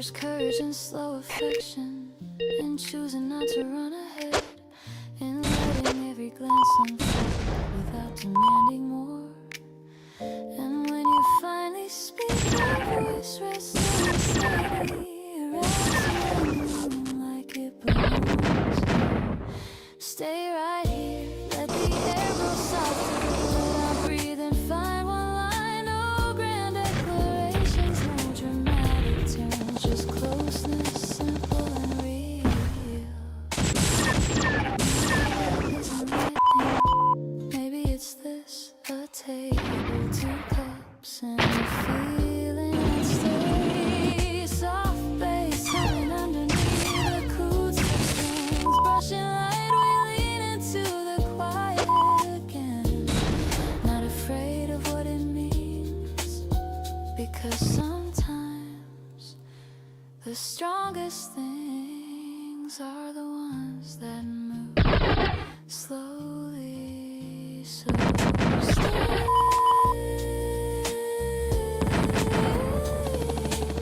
There's courage in slow affection, in choosing not to run ahead, in letting every glance unfold without demanding more. And when you finally speak, your voice rests steady, rising like it belongs. Stay right here, let the air grow softer, let I breathe and find one line. No grand declarations, no dramatic turns, just closeness, simple and real. Maybe it's this, a table, 2 cups, and a feeling that stays. Soft bass humming underneath the cool strings, brushing light, we lean into the quiet again. Not afraid of what it means, because sometimes the strongest things are the ones that move slowly. So stay,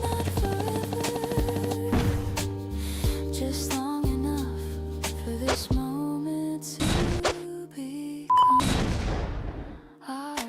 not forever, just long enough for this moment to become ours.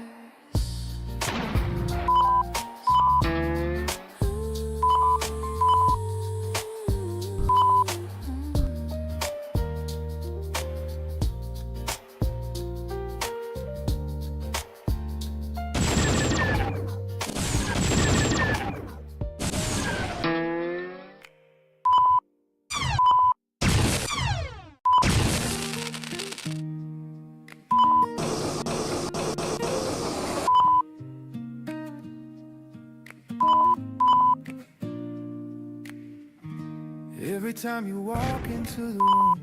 Every time you walk into the room,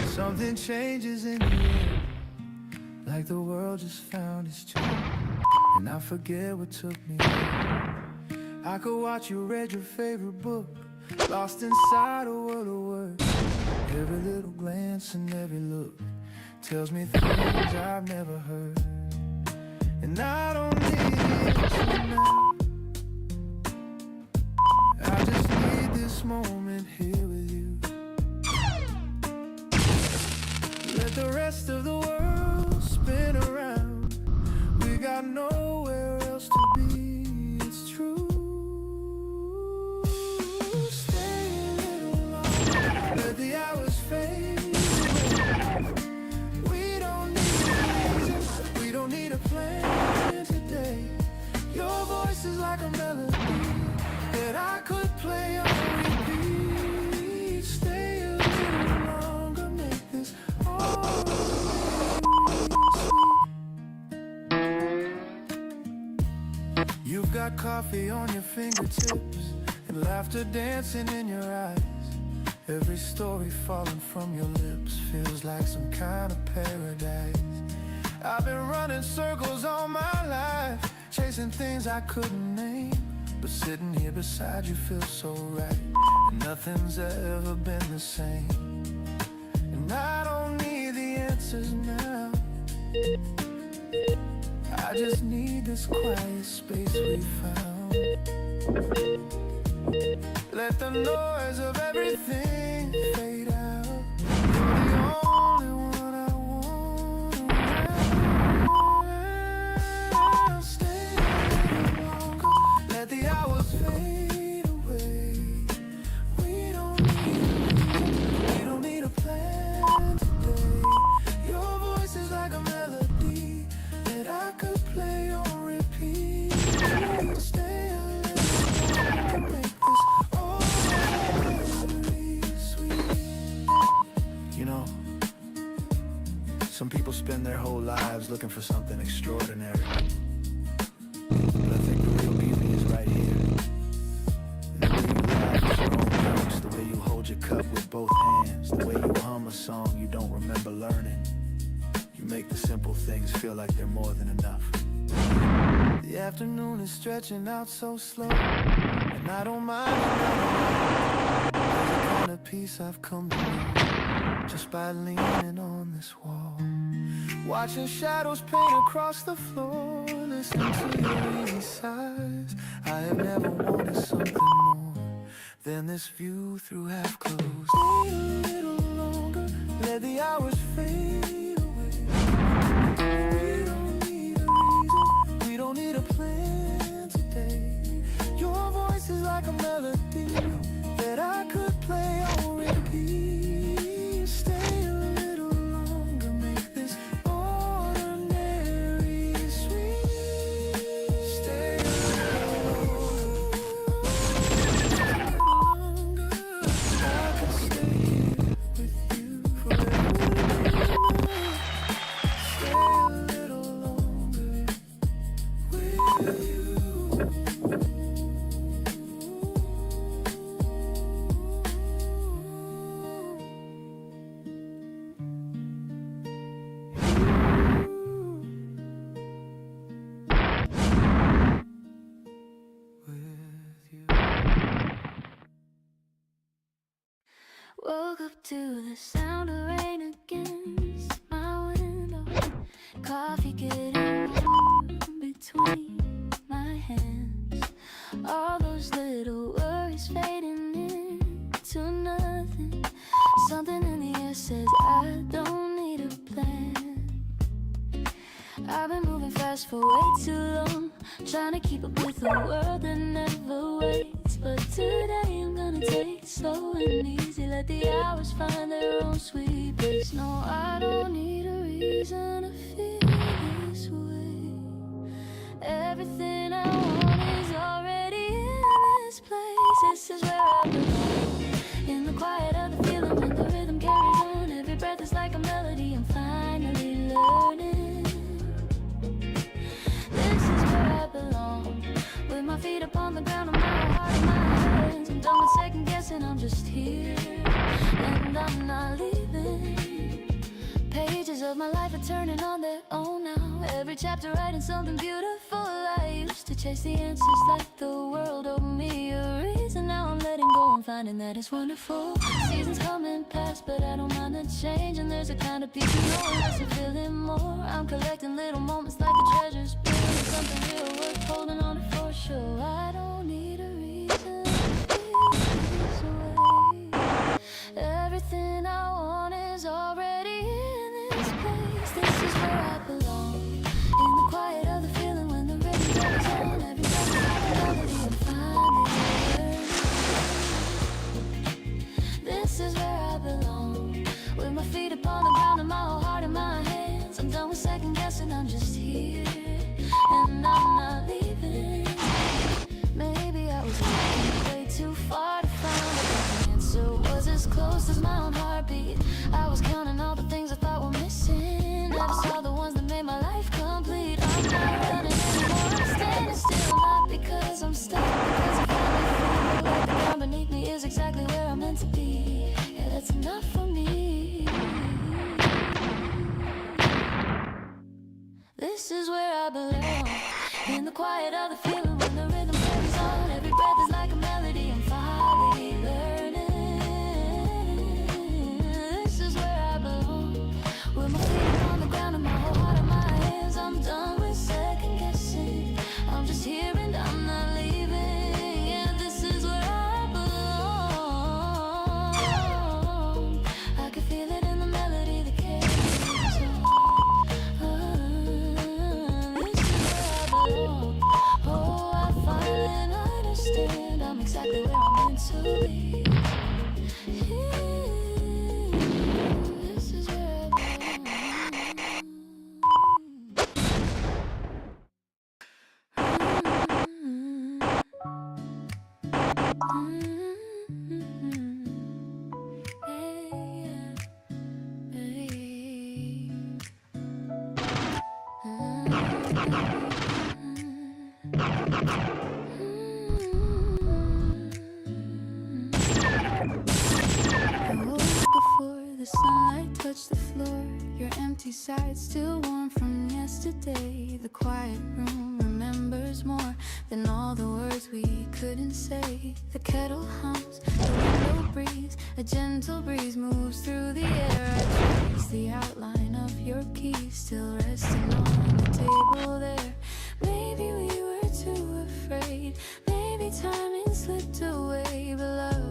something changes in the air, like the world just found its charm, and I forget what took me there. I could watch you read your favorite book, lost inside a world of words. Every little glance and every look tells me things I've never heard, and I don't need the answer now. I just need this moment here with you. Let the rest of the world spin around. We got nowhere else to be, it's true. Stay a little longer, let the hours fade away. We don't need a reason, we don't need a plan today. Your voice is like a melody that I could play on repeat. Stay a little longer, make this all sweet. You've got coffee on your fingertips and laughter dancing in your eyes. Every story falling from your lips feels like some kind of paradise. I've been running circles all my life, chasing things I couldn't name, but sitting here beside you feels so right, and nothing's ever been the same. And I don't need the answers now, I just need this quiet space we found. Let the noise of everything fade out. You're the only one I want around. Stay a little longer, let the hours fade away. We don't need a plan today. Your voice is like a melody that I could play on repeat. Stay a little longer, make this all very sweet. You know, some people spend their whole lives looking for something extraordinary, but I think the real beauty is right here. The way you laugh at your own jokes, the way you hold your cup with both hands, the way you hum a song you don't remember learning. You make the simple things feel like they're more than enough. The afternoon is stretching out so slow, and I don't mind. There's a kind of peace I've come to know just by leaning on this wall, watching shadows paint across the floor, listening to your easy sighs. I have never wanted something more than this view through half closed. Stay a little longer, let the hours fade away. We don't need a reason, we don't need a plan today. Your voice is like a melody that I could play on repeat. Stay a little longer, make this ordinary sweet. Stay a little longer, I could stay here with you forever. Stay a little longer with you. Woke up to the sound of rain against my window. Coffee getting warm between my hands. All those little worries fading into nothing. Something in the air says I don't need a plan. I've been moving fast for way too long, trying to keep up with the world that never waits. But today I'm gonna take it slow and easy, let the hours find their own sweet pace. No, I don't need a reason to feel this way. Everything I want is already in this place. This is where I belong, in the quiet of the feeling when the rhythm carries on. Every breath is like a melody I'm finally learning. This is where I belong, with my feet upon the ground and my heart in my hands. I'm done with second guessing, I'm just here, and I'm not leaving. Pages of my life are turning on their own now, every chapter writing something beautiful. I used to chase the answers like the world owed me a reason. Now I'm letting go and finding that it's wonderful. Seasons come and pass, but I don't mind the change. And there's a kind of peace in knowing less and feeling more. I'm collecting little moments like a treasure's been something real worth holding on to for sure. I don't need a reason to feel this way. Everything I want is already in this place. This is where I belong, in the quiet of the feeling when the rhythm goes on. Every breath is like a melody I'm finally learning. This is where I belong, with my feet upon the ground and my whole heart in my hands. I'm done with second guessing, I'm just here, and I'm not leaving. Maybe I was looking way too far to find a answer. Was as close as my own heartbeat. I was counting all the things I thought were missing. Never saw the ones that made my life complete. I'm not running anymore, I'm standing still. Not because I'm stuck, because I finally feel like the ground beneath me is exactly where I'm meant to be. Yeah, that's enough for me. This is where I belong, in the quiet of the feeling when the rhythm carries on. Every breath is like a melody I'm finally learning. This is where I belong, with my feet on the ground and my whole heart in my hands. I'm done with second guessing, I'm just here and I'm not leaving. Yeah, this is where I belong. I can feel it in the melody that carries on. Oh, I finally understand, I'm exactly where I'm meant to be. This is where I the sunlight touched the floor, your empty side still warm from yesterday. The quiet room remembers more than all the words we couldn't say. The kettle hums, the window breeze, a gentle breeze moves through the air. I trace the outline of your keys still resting on the table there. Maybe we were too afraid, maybe timing slipped away, beloved.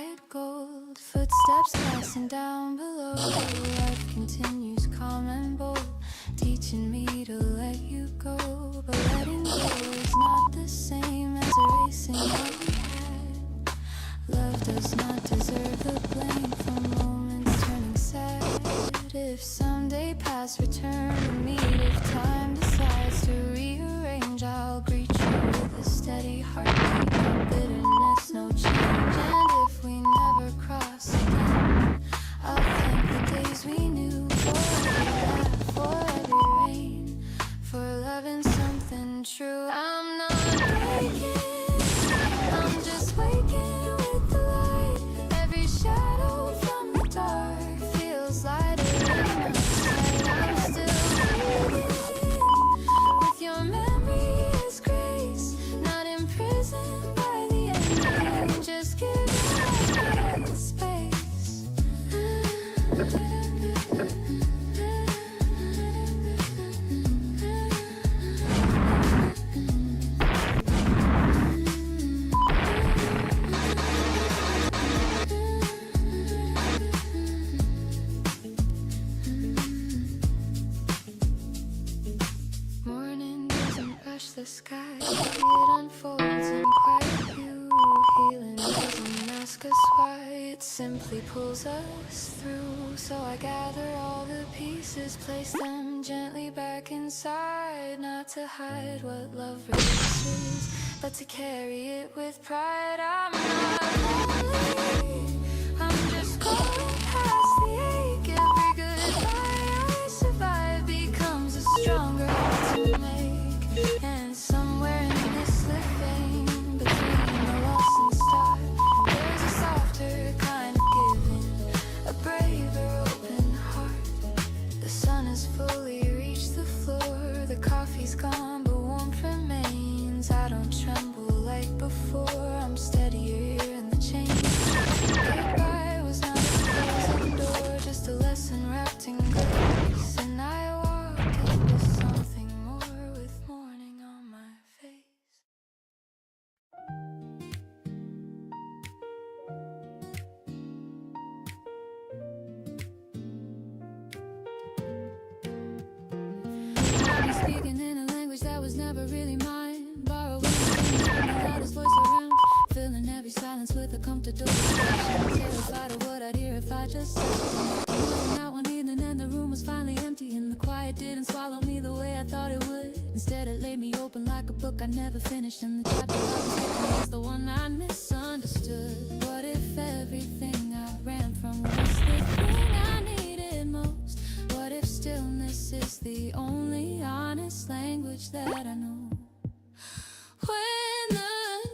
quiet gold. Footsteps passing down below. Life continues calm and bold, teaching me to let you go. But letting go is not the same as erasing what we had. Love does not deserve the blame for moments turning sad. If someday past return to me, if time decides to rearrange, I'll greet you with a steady heartbeat, no bitterness, no change. And if we never cross again, I'll thank the days we knew, for every laugh, for every rain, for loving something true. I'm not breaking, I'm just waking with the light. Every shadow from the dark feels lighter in my sight. I'm still breathing with your memory as grace, not imprisoned by the ending. Just give it space. Morning doesn't rush the sky, it unfolds in quiet view. Healing doesn't ask us why, it simply pulls us through. So I gather all the pieces, place them gently back inside. Not to hide what love really is, but to carry it with pride. I'm not lonely, I'm just going past the ache. Every goodbye I survive becomes a stronger heart to make. And somewhere in this living, between the lost and start, there's a softer kind of giving, a braver open heart. The sun has fully reached the floor, the coffee's gone but warmth remains. I don't tremble like before, I'm steadier in the change. Goodbye was not a closing door, just a lesson wrapped in grace. And I walk into something more with morning on my face. I'll be speaking in a language that was never really mine, borrowing the loudest voice around, filling every silence with a comfortable distraction. Terrified of what I'd hear if I just sat out one evening and the room was finally empty, and the quiet didn't swallow me the way I thought it would. Instead it laid me open like a book I never finished, and the chapter I was skipping was the one I misunderstood. What if everything I ran from was the thing I needed most? What if stillness is the only honest language that I know? When the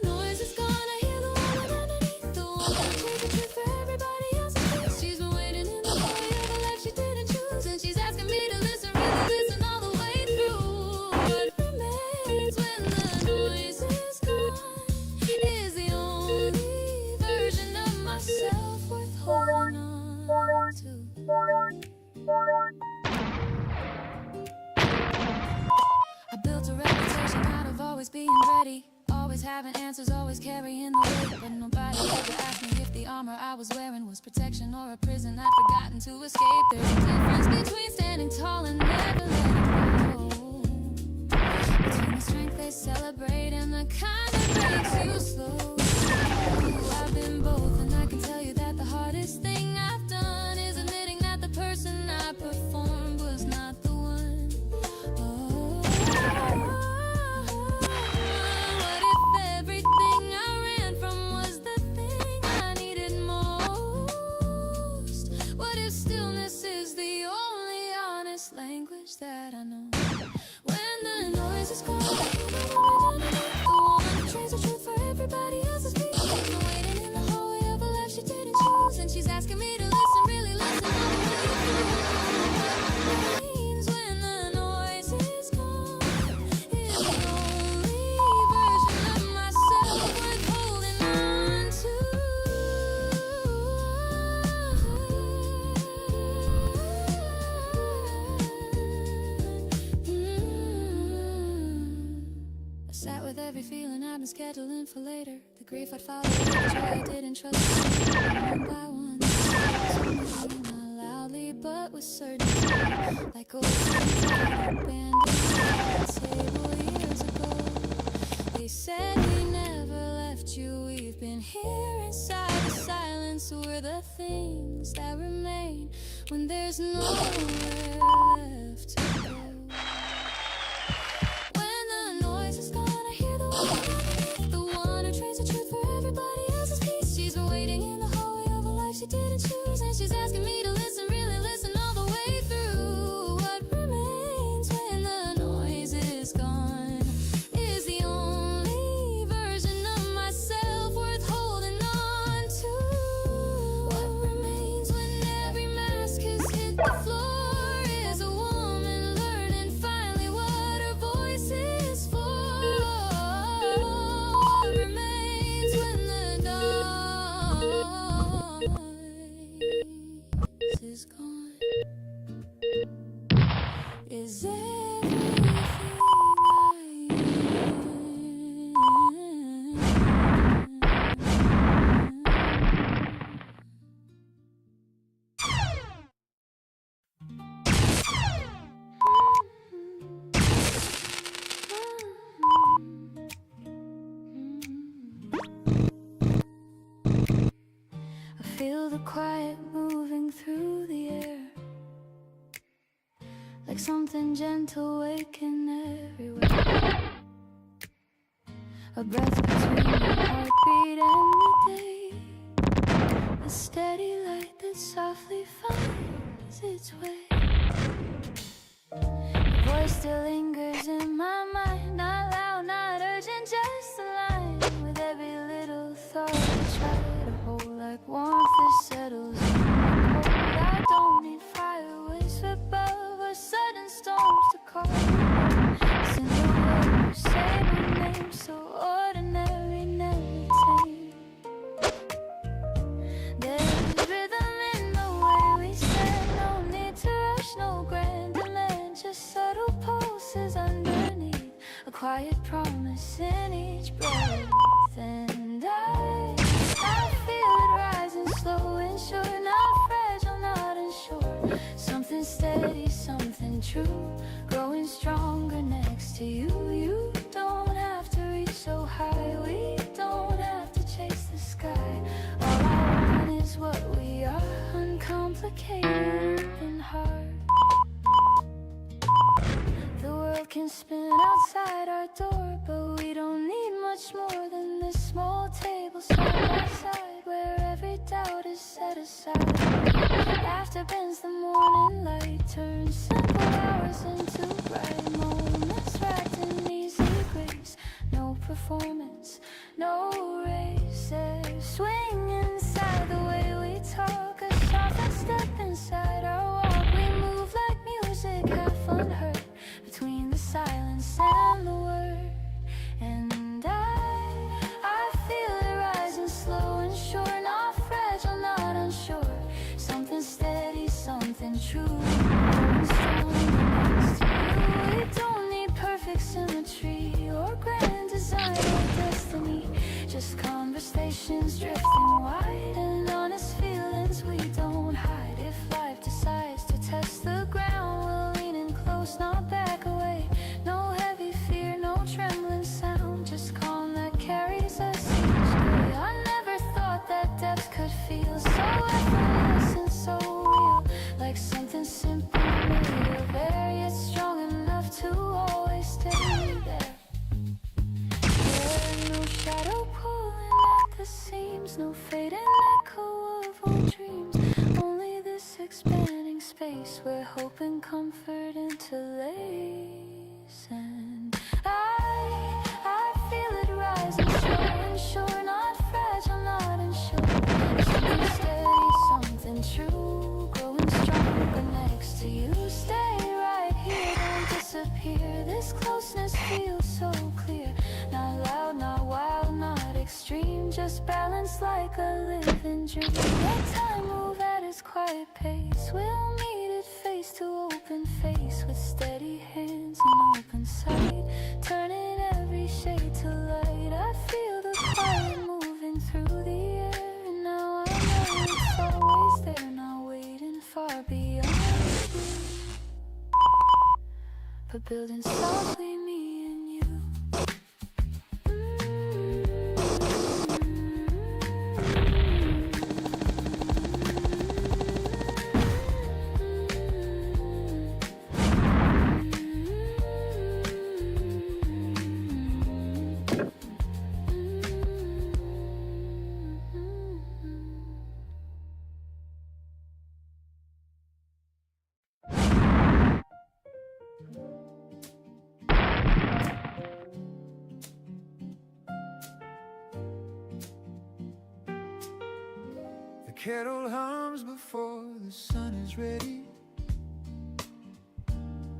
noise is gone, I hear the woman underneath, the one who told the truth for everybody else's peace. She's been waiting in the foyer of a life she didn't choose, and she's asking me to listen, really listen all the way through. What remains when the noise is gone is the only version of myself worth holding on to. I built a reputation out of always being ready, always having answers, always carrying the weight. But nobody ever asked me if the armor I was wearing was protection or a prison I'd forgotten to escape. There's a difference between standing tall and never letting go, between the strength they celebrate and the kind that breaks you slow. I've been both, and I can tell you that the hardest thing I've done is admitting that the person I performed was not the one. Oh, what if everything I ran from was the thing I needed most? What if stillness is the only honest language that I know? When the noise is gone, the woman underneath, the one who trains scheduling for later. The grief I'd follow, the joy I didn't trust. One by one, not loudly but with certainty, like old friends I abandoned at the table years ago. They said we never left you. We've been here inside the silence. We're the things that remain when there's nowhere left to go. When the noise is gone, I hear the one underneath, the one who trades the truth for everybody else's peace. She's been waiting in the hallway of a life she didn't choose, and she's asking me to listen, really listen all the way through. What remains when the noise is gone is the only version of myself worth holding on to. What remains when every mask has hit the floor is a woman learning finally what her voice is for. What remains when the noise is gone is everything I I feel the quiet moving through the air, like something gentle waking everywhere. A breath between my heartbeat and the day, a steady light that softly finds its way. Your voice still lingers in my mind, not loud, not urgent, just a line. With every little thought I try to hold, like warmth that settles in my cold. I don't need fireworks above or sudden storms to call. It's in the way you say my name, so ordinary, never tame. There's rhythm in the way we stand, no need to rush, no grand demand, just subtle pulses underneath, a quiet promise in each breath. And I feel it rising slow and sure, not fragile, not unsure. Something steady, something true, growing stronger next to you. You don't have to reach so high, we don't have to chase the sky. All I want is what we are, uncomplicated and hard. The world can spin outside our door, but we don't need much more than this small table side by side, where every doubt is set aside. After bends the morning light, turns simple hours into bright moments, wrapped in easy grace. No performance, no race. There's swing inside the way we talk, a softened step inside our walk. We move like music, half unheard, between the silence and the word. And I feel it rising slow and sure, not fragile, not unsure. Something steady, something true, growing stronger next to you. We don't need perfect symmetry or grand design or destiny, just conversations drifting wide and honest feelings we don't hide. If life decides to test the ground, we'll lean in close, not back away. No heavy fear, no trembling sound, just calm that carries us each day. I never thought that depth could feel so effortless and so real, like something simple made of air, yet strong enough to always stay there. There's no shadow pulling at the seams, no fading echo of old dreams, only this expanding space where hope and comfort interlace. And I feel it rising slow and sure, not fragile, not unsure. Something steady, something true, growing stronger next to you. Stay right here, don't disappear. This closeness feels so clear, not loud, not wild, not extreme, just balanced like a living dream. Let time move at its quiet pace, we'll meet it face to open face, with steady hands and open sight, turning every shade to light. I feel building softly, me and you. The kettle hums before the sun is ready.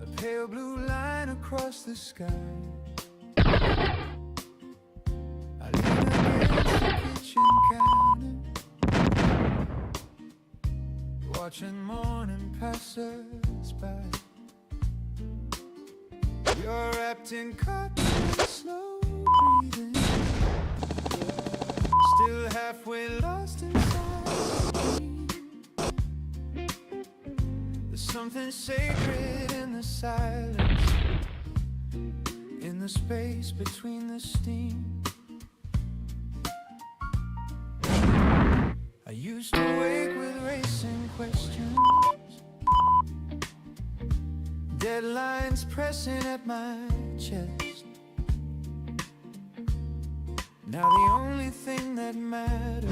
A pale blue line across the sky. I lean against the kitchen counter, watching morning pass us by. You're wrapped in cotton, slow breathing, still halfway lost inside. There's something sacred in the silence, in the space between the steam. I used to wake with racing questions, deadlines pressing at my chest. Now the only thing that matters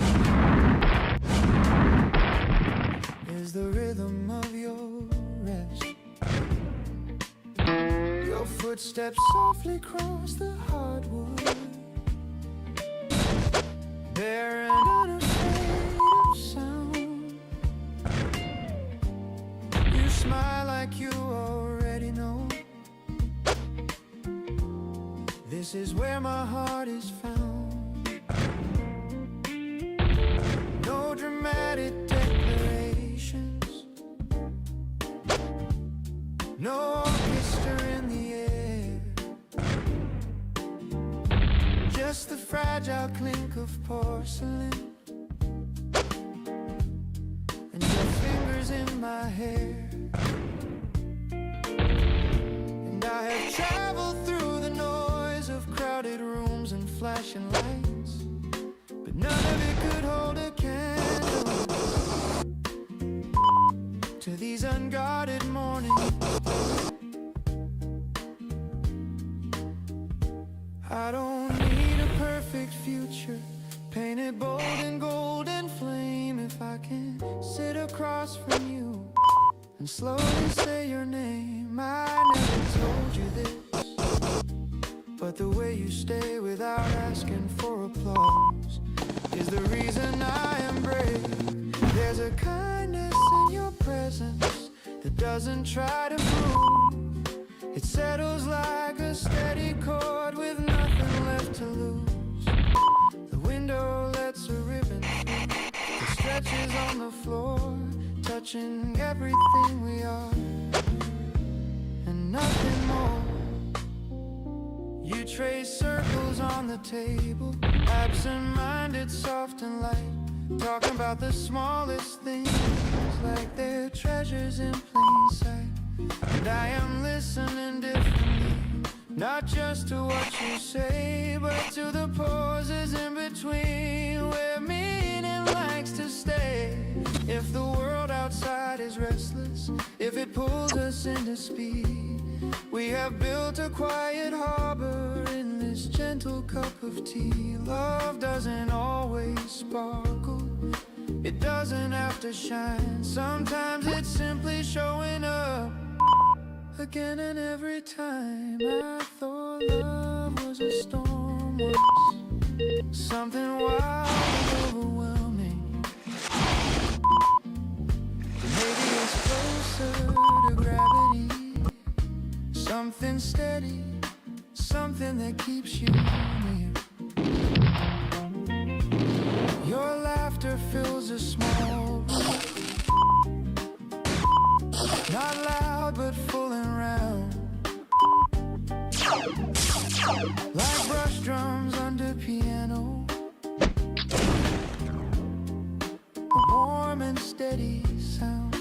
is the rhythm of your rest. Your footsteps softly cross the hardwood, bare and unafraid of sound. You smile like you already know, this is where my heart is found. No dramatic declarations, no orchestra in the air, just the fragile clink of porcelain and your fingers in my hair. And I have traveled through the noise of crowded rooms and flashing lights, but none of it could hold a candle to these unguarded mornings. I don't need a perfect future, painted bold in golden flame. If I can sit across from you and slowly say your name. I never told you this, but the way you stay without asking for applause is the reason I am brave. There's a kindness in your presence that doesn't try to prove. It settles like a steady chord with nothing left to lose. The window lets a ribbon through, it stretches on the floor, touching everything we are and nothing more. You trace circles on the table, absent-minded, soft and light, talking about the smallest things like they're treasures in plain sight. And I am listening differently, not just to what you say, but to the pauses in between where meaning likes to stay. If the world outside is restless, if it pulls us into speed, we have built a quiet harbor in this gentle cup of tea. Love doesn't always sparkle, it doesn't have to shine. Sometimes it's simply showing up again and every time. I thought love was a storm once, something wild and overwhelming. Maybe it's closer to gravity, something steady, something that keeps you near. Your laughter fills a small room, not loud but full and round, like brush drums under piano, a warm and steady sound.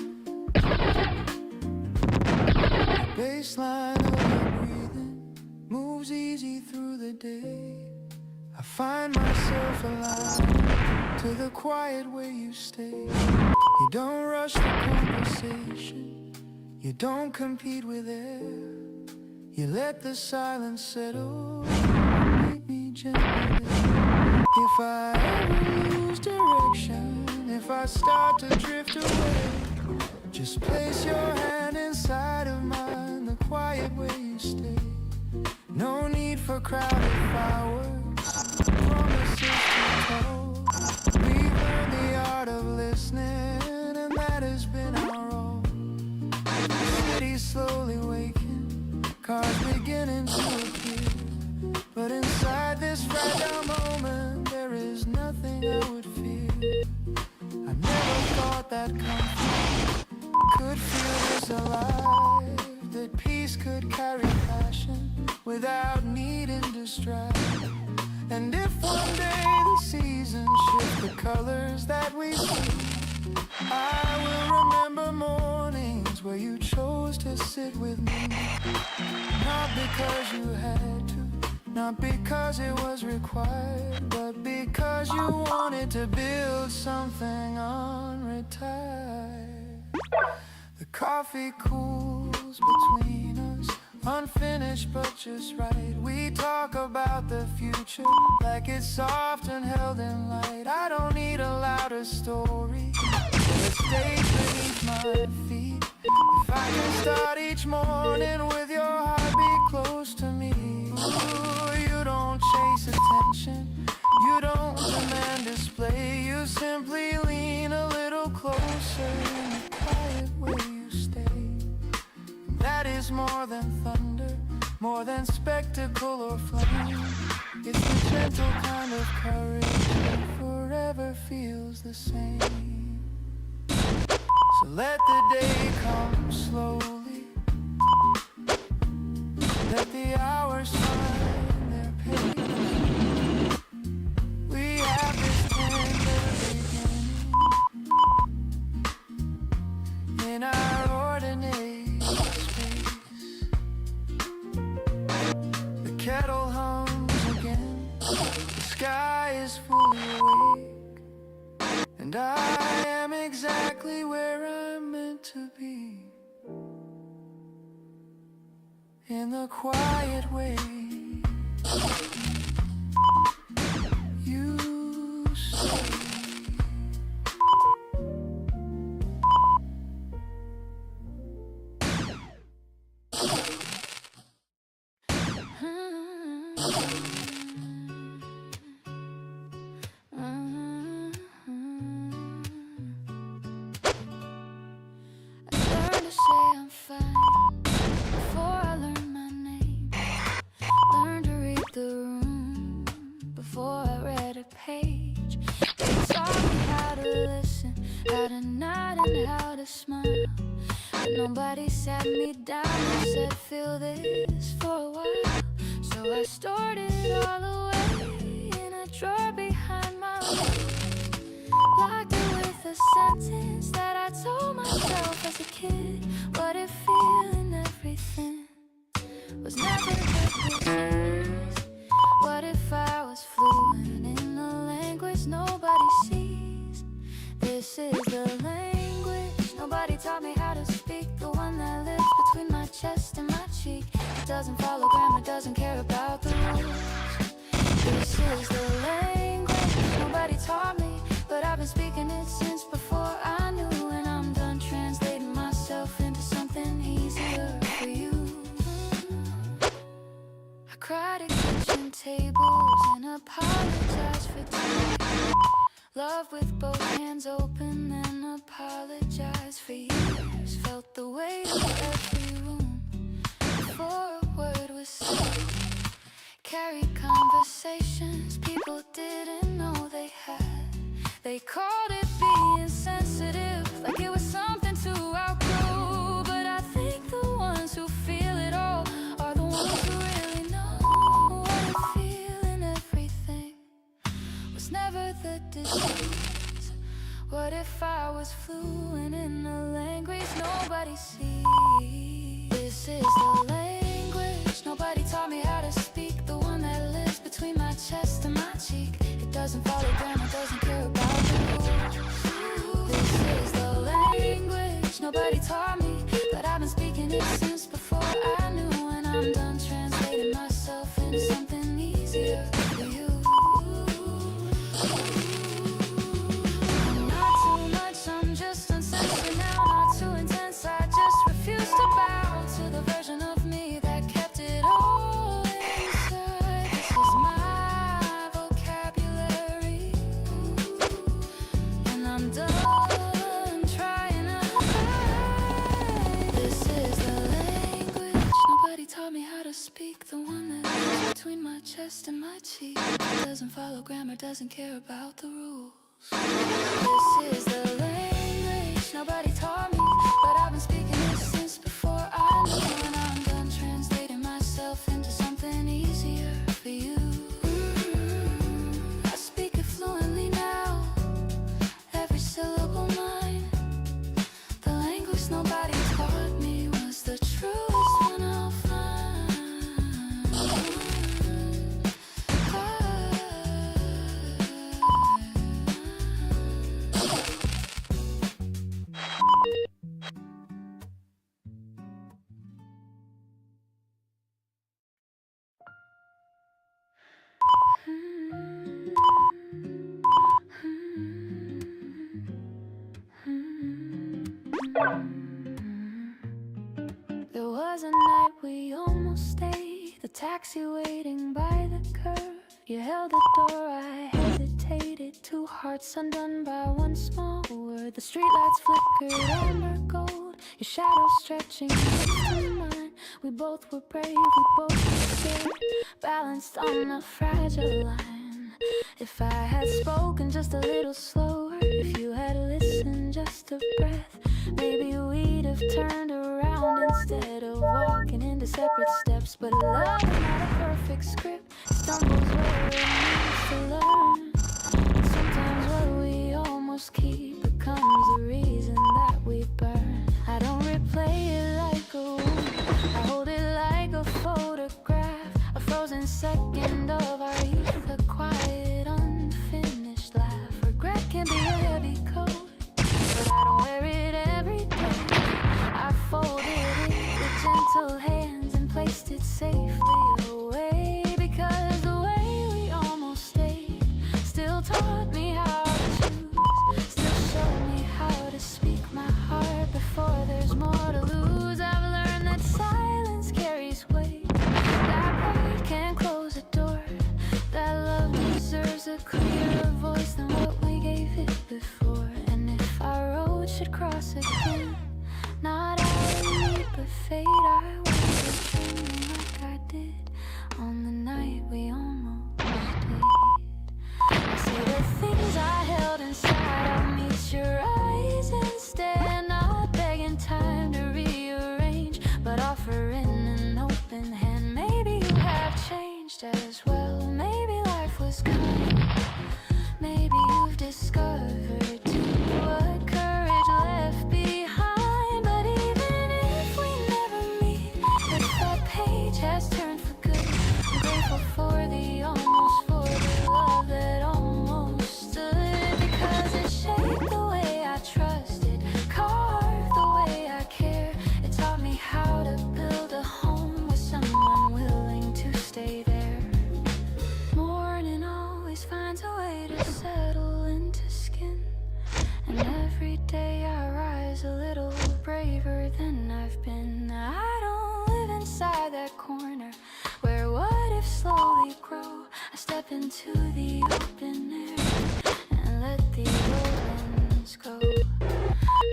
Baseline of day, I find myself alive to the quiet way you stay. You don't rush the conversation, you don't compete with air. You let the silence settle, meet me gently there. If I ever lose direction, if I start to drift away, just place your hand inside of mine, the quiet way you stay. No need for crowded fireworks, promises to told. We've learned the art of listening, and that has been our role. The city's slowly waking, cars beginning to appear. But inside this fragile moment, there is nothing I would fear. I never thought that comfort could feel this alive, that peace could carry passion without needing distract. And if one day the seasons shift the colors that we see, I will remember mornings where you chose to sit with me. Not because you had to, not because it was required, but because you wanted to build something unretired. The coffee cools between us, unfinished but just right. We talk about the future like it's soft and held in light. I don't need a louder story, it stays beneath my feet. If I can start each morning with your heartbeat close to me. Ooh, you don't chase attention, you don't demand display. You simply lean a little closer in the quiet way you stay. That is more than thunder, more than spectacle or flame. It's the gentle kind of courage that forever feels the same. So let the day come slowly, let the hours find their pace. We have this tender beginning in our ordinary space. The kettle hums again, the sky is fully awake, and I am exactly where I'm meant to be. In the quiet way you stay. Nobody sat me down and said feel this for a while. So I stored it all away in a drawer behind my wall. Locked it with a sentence that I told myself as a kid. What if feeling everything was never refugees? What if I was fluent in a language nobody sees? This is the language nobody taught me how to speak. The one that lives between my chest and my cheek. It doesn't follow grammar, doesn't care about the rules. This is the language nobody taught me, but I've been speaking it since before I knew. And I'm done translating myself into something easier for you. I cried at kitchen tables and apologized for tea. Love with both hands open and apologize for years. Felt the weight of every room before a word was said. Carried conversations people didn't know they had. They called it being sensitive, like it was something to outgrow. But I think the ones who feel it all are the ones who really know what if feeling everything was never the disease. What if I was fluent in a language nobody sees? This is the language nobody taught me how to speak. The one that lives between my chest and my cheek. It doesn't follow grammar, doesn't care about the rules. This is the language nobody taught me, but I've been speaking it since before I knew. When I'm done translating myself into something easier for you. Not too much, I'm just uncensored now. Not too intense, I just refuse to bow to the version of me that kept it all inside. This is my vocabulary, and I'm done trying to hide. This is the language nobody taught me how to speak. The one that lives between my chest and my cheek. It doesn't follow grammar, doesn't care about the rules. This is the language nobody taught me, but I've been speaking it since before I knew. When I'm done translating myself into something easier for you. I speak it fluently now, every syllable mine. The language nobody taught me was the truest one I'll find. There was a night we almost stayed, the taxi waiting by the curb. You held the door, I hesitated, two hearts undone by one small word. The streetlights flickered amber gold, your shadow stretching next to mine. We both were brave, we both were scared, balanced on a fragile line. If I had spoken just a little slower, if you had listened just a breath, maybe we'd have turned around instead of walking into separate steps. But love is not a perfect script, stumbles where it needs to learn. And sometimes what we almost keep becomes the reason that we burn. I don't replay it like a wound, I hold it like a photograph, a frozen second of our youth, a quiet unfinished laugh. Regret can be a heavy coat, but I don't wear it every day. I folded it with gentle hands and placed it safely away, because the way we almost stayed still taught me how to choose, still showed me how to speak my heart before there's more to lose. I've learned that silence carries weight, that word can close a door, that love deserves a clearer voice than what we gave it before. And if our road should cross again, not out of need but fate, I won't be dreaming like I did on the night we almost stayed. I say the things I held inside, I'll meet your eyes instead, not begging time to rearrange, but offering an open hand. Maybe you have changed as well, maybe life was kind, maybe you've discovered too what courage left behind. But even if we never meet, if that page has turned for good, I'm grateful for the almost, for the love that almost stood, because it shaped the way I trusted, carved the way I care. It taught me how to build a home with someone willing to stay there. Morning always finds a way to settle into skin, and every day I rise a little braver than I've been. I don't live inside that corner where what if slowly grow. I step into the open air and let the old winds go.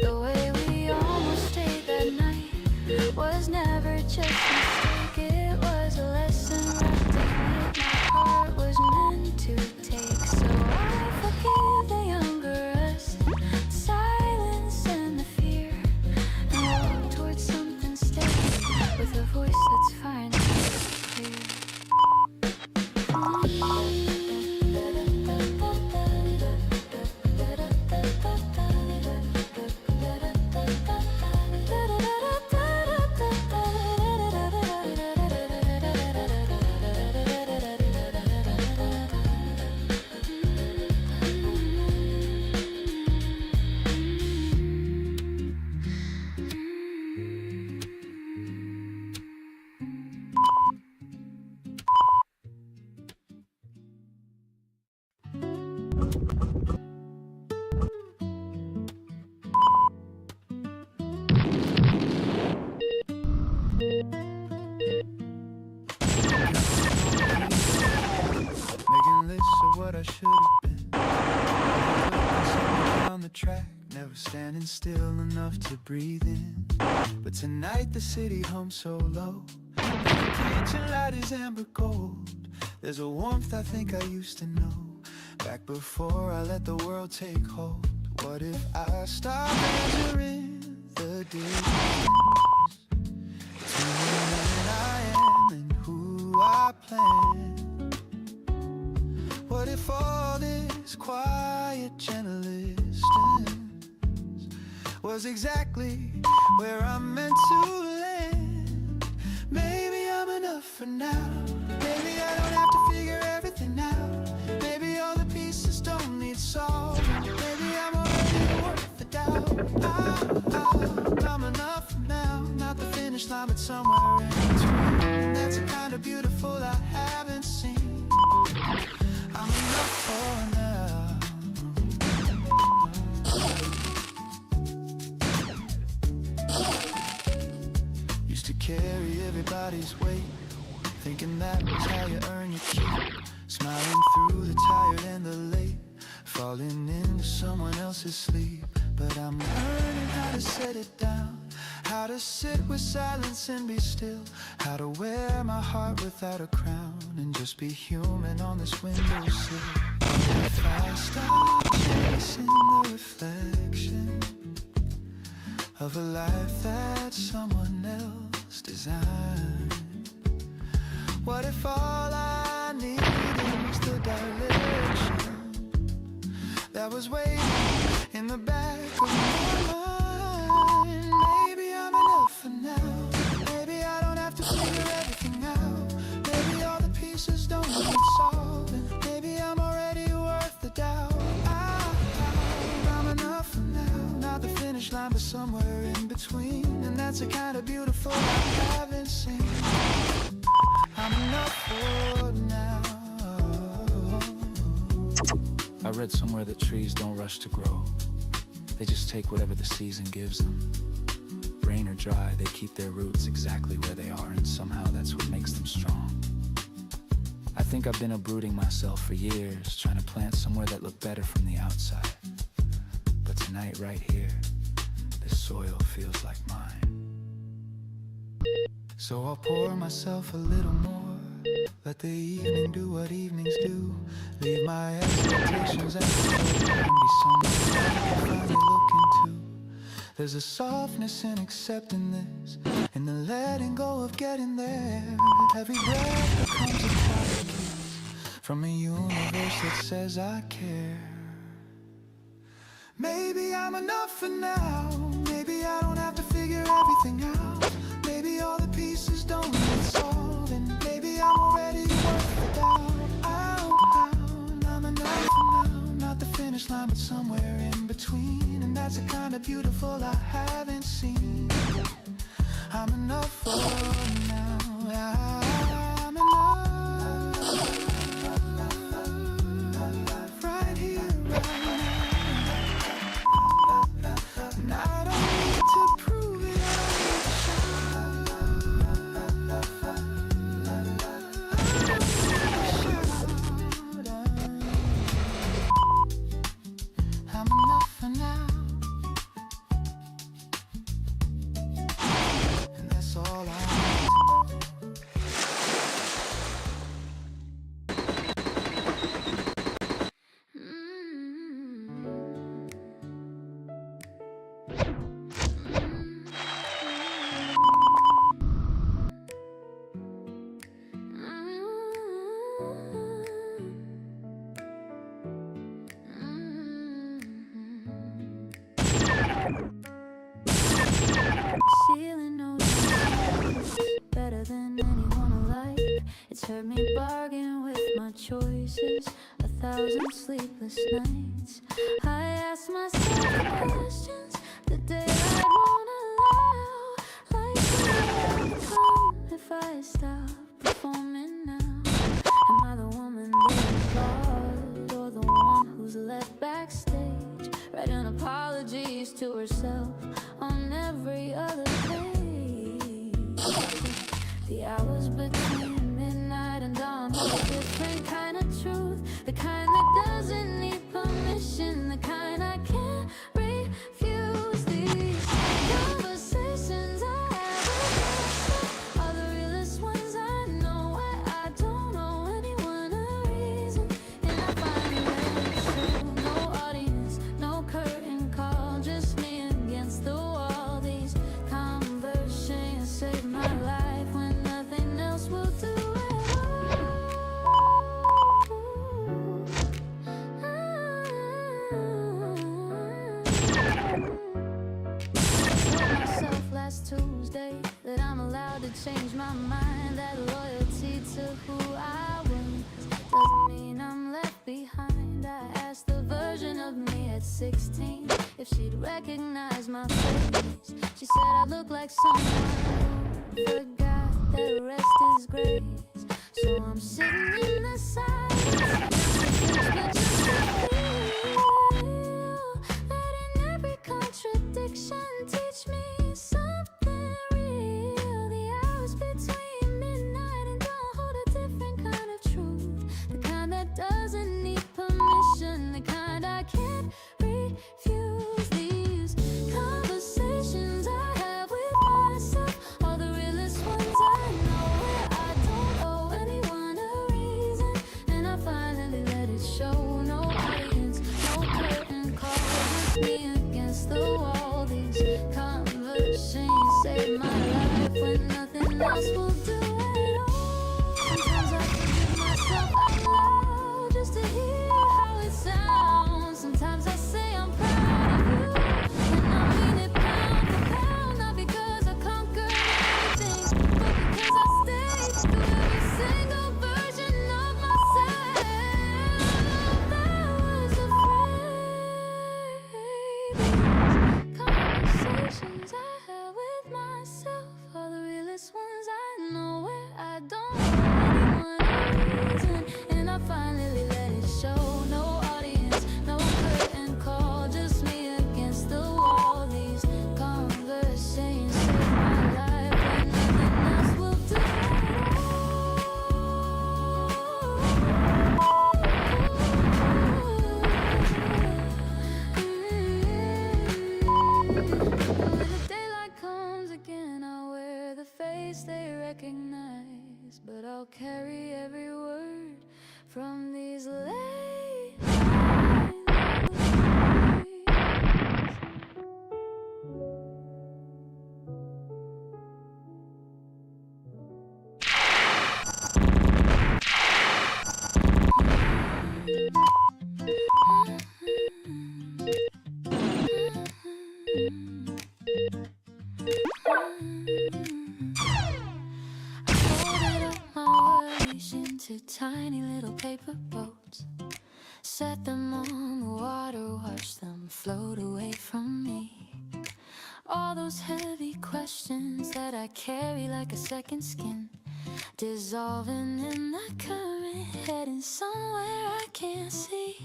The way we almost stayed that night was never just a mistake, it was a lesson wrapped in it my heart was meant to take. So I forgive the younger us, the silence and the fear, and walk towards something steady with a voice that's finally clear. could have been. Somewhere on the track, never standing still enough to breathe in. But tonight the city hums so low. The kitchen light is amber gold. There's a warmth I think I used to know, back before I let the world take hold. What if I stop measuring the distance between the man I am and who I plan? What if all this quiet, gentle distance was exactly where I'm meant to land? Maybe I'm enough for now. Maybe I don't have to figure everything out. Maybe all the pieces don't need solving. Maybe I'm already worth the doubt. I'm enough for now. Not the finish line, but somewhere in between. That's a kind of beautiful I haven't seen. I'm enough for now. Used to carry everybody's weight, thinking that was how you earn your keep. Smiling through the tired and the late, falling into someone else's sleep. But I'm learning how to set it down, how to sit with silence and be still, how to wear my heart without a crown and just be human on this windowsill. If I stop chasing the reflection of a life that someone else designed, what if all I need is the direction that was waiting in the back of my mind? Maybe I'm enough for now. Maybe I don't have to figure everything out. Maybe all the pieces don't need solving. Maybe I'm already worth the doubt. I'm enough for now. Not the finish line, but somewhere in between. And that's the kind of beautiful I haven't seen. I'm enough for now. I read somewhere that trees don't rush to grow. They just take whatever the season gives them. Rain or dry, they keep their roots exactly where they are, and somehow that's what makes them strong. I think I've been uprooting myself for years, trying to plant somewhere that looked better from the outside. But tonight, right here, this soil feels like mine. So I'll pour myself a little more, let the evening do what evenings do. Leave my expectations at the door and be someone I can finally look into. There's a softness in accepting this, in the letting go of getting there. Every breath becomes a quiet kiss from a universe that says I care. Maybe I'm enough for now. Maybe I don't have to figure everything out. Maybe all the pieces don't need solving. Maybe I'm already worth the doubt. I'm enough for now. Not the finish line, but somewhere in between. And that's the kind of beautiful I haven't seen. I'm enough for now. I'm enough right here, right now. And I don't need to prove it. I'm enough for now. And that's all I Ceiling knows better than anyone alive. It's heard me bargain with my choices 1,000 sleepless nights. I ask myself questions the day I won't allow. Like who would I become if I stop performing now? Am I the woman they applaud, or the one who's left backstage, writing apologies to herself on every other page? The hours between midnight and dawn hold a different kind of truth, the kind that doesn't change my mind. That loyalty to who I was doesn't mean I'm left behind. I asked the version of me at 16 if she'd recognize my face. She said I look like someone who forgot that rest is grace. So I'm sitting in the silence, but just to feel that in every contradiction teach me something real. The hours between midnight and dawn hold a different kind of truth, the kind that doesn't need permission, the kind I can't refuse. These conversations I have with myself are the realest ones I know, where I don't owe anyone a reason, and I finally let it show. No audience, no curtain call, just me against the wall. These conversations save my life when nothing else will do at all. Sometimes I forgive myself out loud just to hear how it sounds. Sometimes I say I'm proud of you, and I mean it pound for pound, not because I conquered everything, but because I stayed through every single version of myself that was afraid. Conversations I have with myself are the realest ones I know, where I don't owe anyone a reason, and I finally let it show. No audience, no curtain call, just me against the wall. These conversations save my life when nothing else will do at all. When the daylight comes again, I'll wear the face they recognize, but I'll carry every word from these late night folded up my worries into tiny little paper boats, set them on the water, watch them float away from me. All those heavy questions that I carry like a second skin, dissolving in the current, heading somewhere I can't see.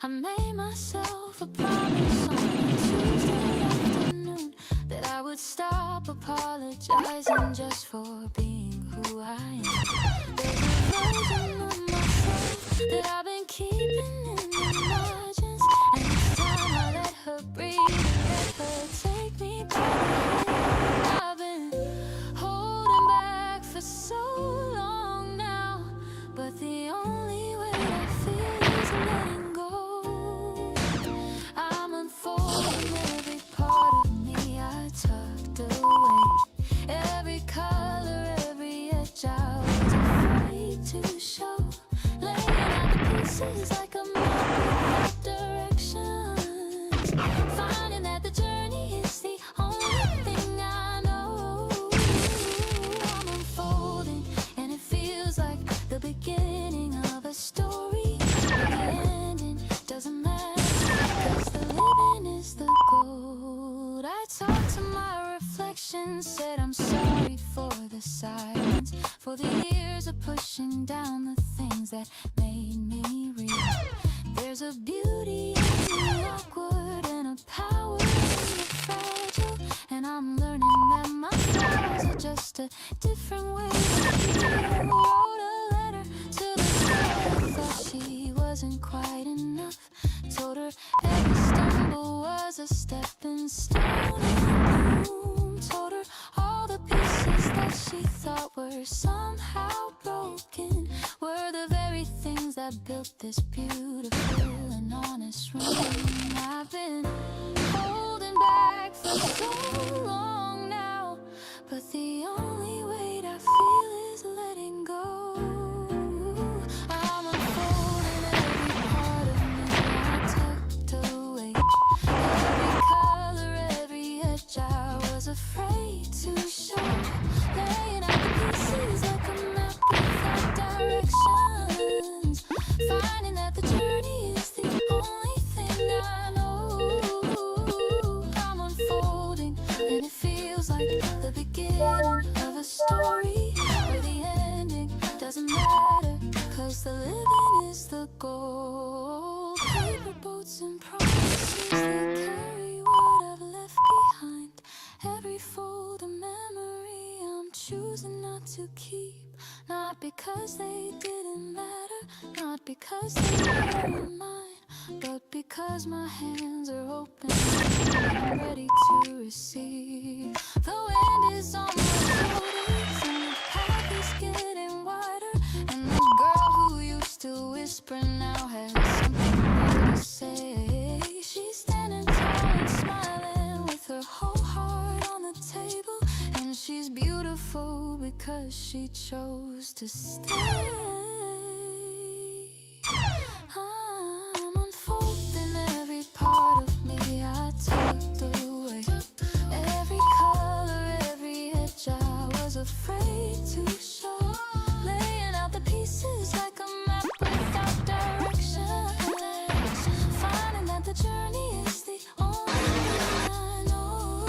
I made myself a promise on a Tuesday afternoon that I would stop apologizing just for being who I am. There's a version of myself that I've been keeping in the margins, and each time I let her breathe, let her take me back. I've been holding back for so long now, but the only way I feel is letting go. I'm unfolding every part of me I tucked away, every color, every edge I was afraid to show, laying out the pieces like a map with directions, finding that the journey is the only thing I know. I'm unfolding, and it feels like the beginning of a story. The ending doesn't matter, 'cause the living is the gold. I talked to my reflection, said I'm sorry for the silence, for the years of pushing down the things that made me real. There's a beauty in the awkward and a power in the fragile, and I'm learning that my flaws are just a different way to feel. Wrote a letter to the girl, thought she wasn't quite enough, told her every stumble was a stepping stone in bloom, told her all the pieces that she thought were somehow broken were the very things that built this beautiful and honest room. I've been holding back for so long now, but the only weight I feel is letting go. I'm unfolding every part of me I tucked away, every color, every edge I was afraid to show, laying paperboats and promises that carry what I've left behind. Every fold of memory I'm choosing not to keep. Not because they didn't matter, not because they weren't mine, but because my hands are open and I'm ready to receive. The wind is on my shoulders and the path is getting wider, and this girl who used to whisper now has something more to say. She's standing tall and smiling with her whole heart on the table, and she's beautiful because she chose to stay. I'm unfolding every part of me I tucked away. Every color, every edge I was afraid to show. Laying out the pieces like a map without direction. Finding that the journey is the only thing I know.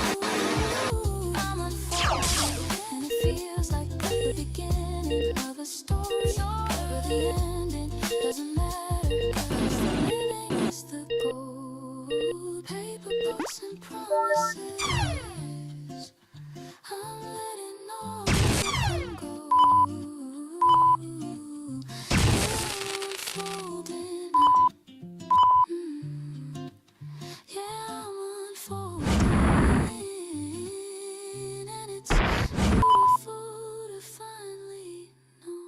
I'm unfolding and it feels like the beginning of a story. But the ending doesn't matter, 'cause the living is the goal. Paper books and promises, I'm letting all of them go. I'm unfolding, yeah, I'm unfolding, and it's beautiful to finally know.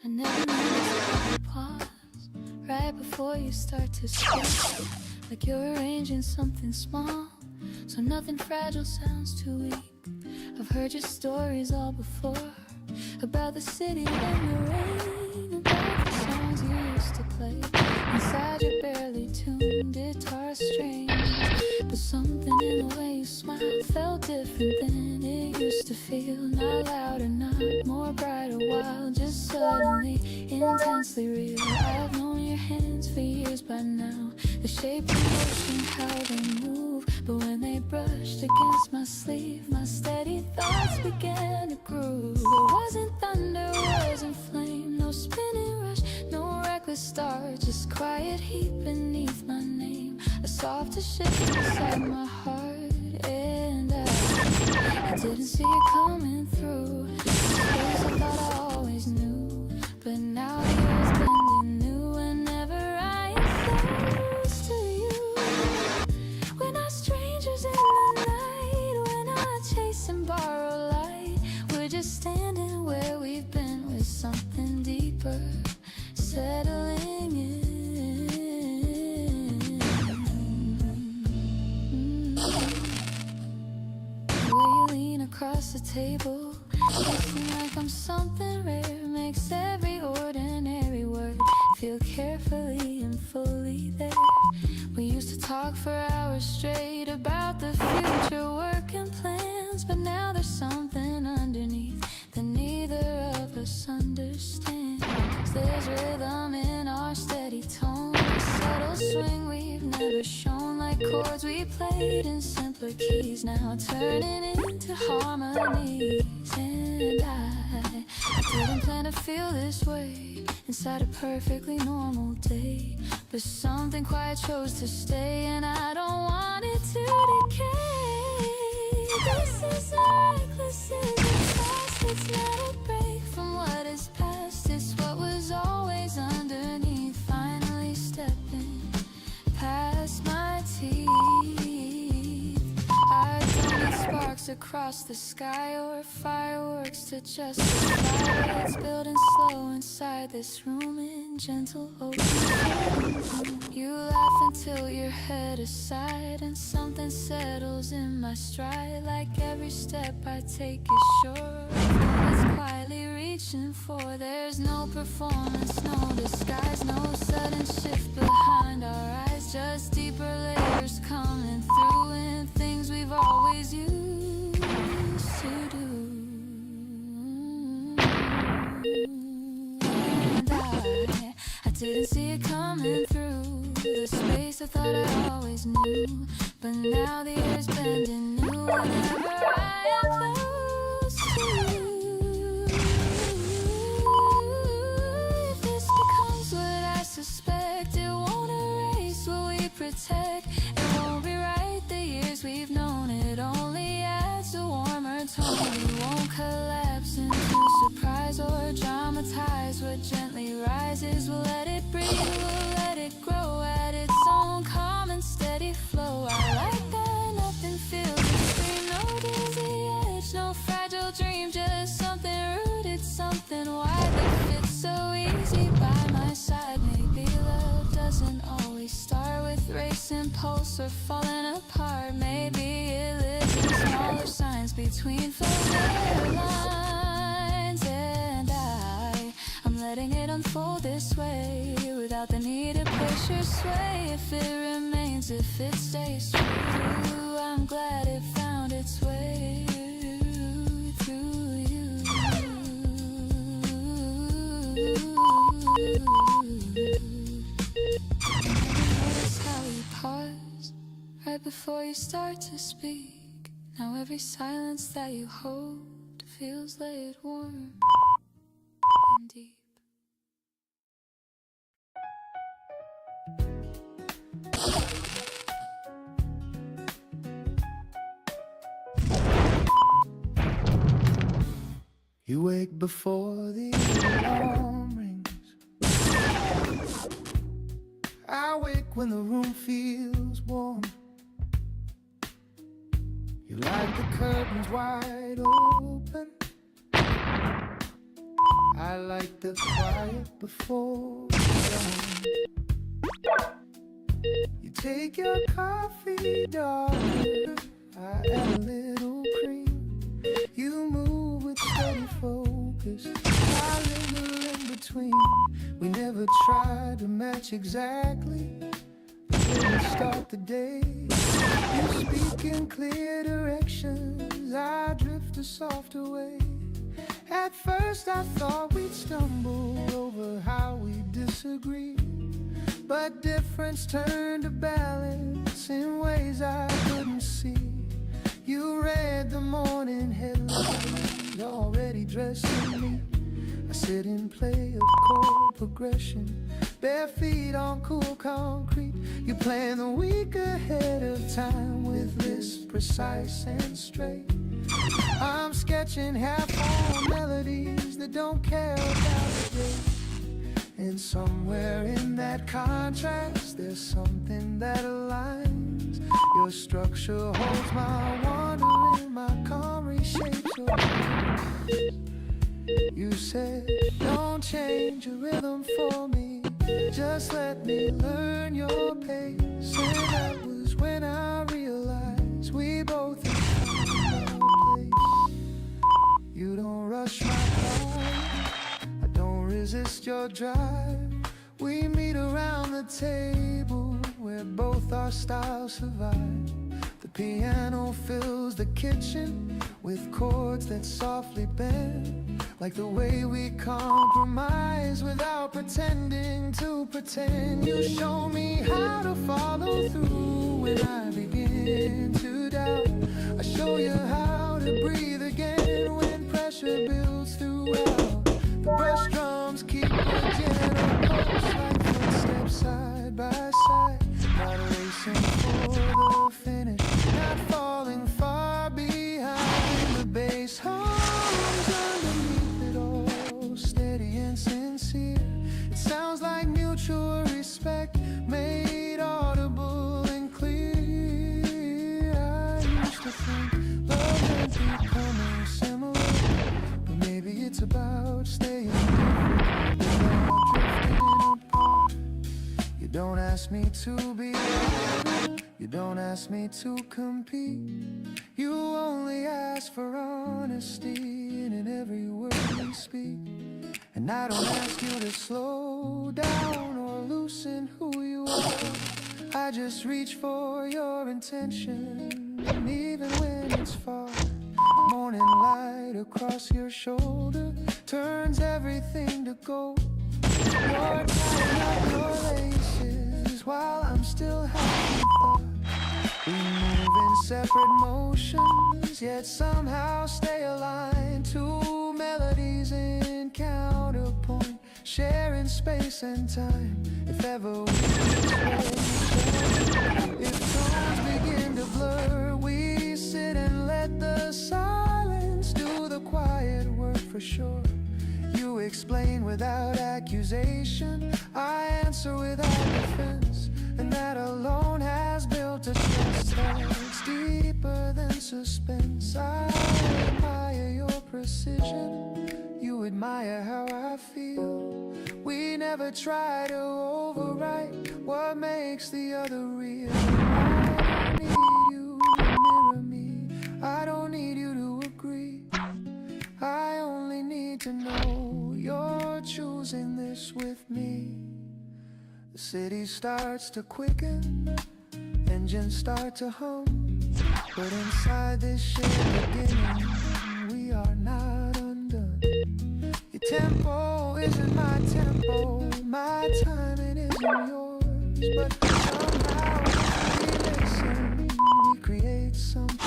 I never noticed the pause right before you start to speak, like you're arranging something small, so nothing fragile sounds too weak. I've heard your stories all before, about the city and the rain, about the songs you used to play inside your barely tuned guitar strings. But something in the way you smiled felt different than it used to feel. Not louder, not more bright or wild, just suddenly intensely real. I've known your hands for years by now, the shape and motion, how they move. But when they brushed against my sleeve, my steady thoughts began to groove. There wasn't thunder, wasn't flame, no spinning rush, no reckless start, just quiet heat beneath my name, a softer shift inside my heart. And I didn't see it coming through, space I thought I always knew, but now the earth's bending new whenever I am close to you. We're not strangers in the night, we're not chasing borrowed light, we're just standing where we've been with something deeper settling in. The way you lean across the table, looking like I'm something rare, makes every ordinary word feel carefully and fully there. We used to talk for hours straight about the future, work and plans, but now there's something underneath that neither of us understands. There's rhythm in our steady tone, a subtle swing we've never shown, like chords we played in simpler keys, now turning into harmonies. And I didn't plan to feel this way inside a perfectly normal day, but something quiet chose to stay, and I don't want it to decay. This is a reckless, it's fast, it's not a break from what is past, it's what was always underneath, finally stepping past my teeth. I don't need sparks across the sky or fireworks to justify it's building slow inside this room in gentle open. You laugh until your head aside and something settles in my stride, like every step I take is sure it's quietly reaching for. There's no performance, no disguise, no sudden shift behind our eyes, just deeper layers coming through in things we've always used to do. didn't see it coming through the space I thought I always knew. But now the air's bending new whenever I am close to you. If this becomes what I suspect, it won't erase what we protect. It won't rewrite the years we've known. It only adds a warmer tone. We won't collapse into surprise or dramatize what gently rises. We'll let it breathe, we'll let it grow at its own calm and steady flow. I like that nothing feels extreme, no dizzy edge, no fragile dream, just something rooted, something wide that fits so easy by my side. Maybe love doesn't always start with racing pulse or falling apart. Maybe it lives in smaller signs between familiar lines, and I'm letting it unfold this way without the need to push or sway. If it remains, if it stays true, I'm glad it found its way through you. Notice how you pause right before you start to speak. Now every silence that you hold feels laid warm and deep. You wake before the alarm rings. I wake when the room feels warm. You like the curtains wide open. I like the quiet before dawn. You take your coffee darker, I add a little cream. You move with steady focus, I linger in between. We never try to match exactly, but when we start the day, you speak in clear directions, I drift a softer way. At first I thought we'd stumble over how we disagree, but difference turned to balance in ways I couldn't see. You read the morning headlines, already dressing me. I sit and play a chord progression, bare feet on cool concrete. You plan the week ahead of time with lists precise and straight. I'm sketching half-formed melodies that don't care about the day. And somewhere in that contrast, there's something that aligns. Your structure holds my wandering, my calm reshapes your dreams. You said, don't change your rhythm for me, just let me learn your pace. And that was when I realized we both found our place. You don't rush my call, I don't resist your drive. We meet around the table where both our styles survive. The piano fills the kitchen with chords that softly bend, like the way we compromise without pretending to pretend. You show me how to follow through when I begin to doubt. I show you how to breathe again when pressure builds throughout. The brush drums keep a gentle pulse, like footsteps side by side. Not racing for the finish, not falling far behind. The bass hums underneath it all, steady and sincere. It sounds like mutual respect, made audible and clear. I used to think love meant becoming similar, but maybe it's about staying different without drifting apart. You don't ask me to be right, you don't ask me to compete. You only ask for honesty in every word we speak. And I don't ask you to slow down or loosen who you are. I just reach for your intention, and even when it's far. Morning light across your shoulder turns everything to gold. You're tying up your laces while I'm still having thought. We move in separate motions, yet somehow stay aligned. Two melodies in counterpoint, sharing space and time. If ever we if tones begin to blur, we sit and let the silence do the quiet work for sure. You explain without accusation, I answer without defense, and that alone has built a trust that's deeper than suspense. I admire your precision, you admire how I feel. We never try to overwrite what makes the other real. I don't need you to mirror me, I don't need you to agree. I only need to know you're choosing this with me. The city starts to quicken, engines start to hum, but inside this shared beginning, we are not undone. Your tempo isn't my tempo, my timing isn't yours, but somehow we listen, we create something.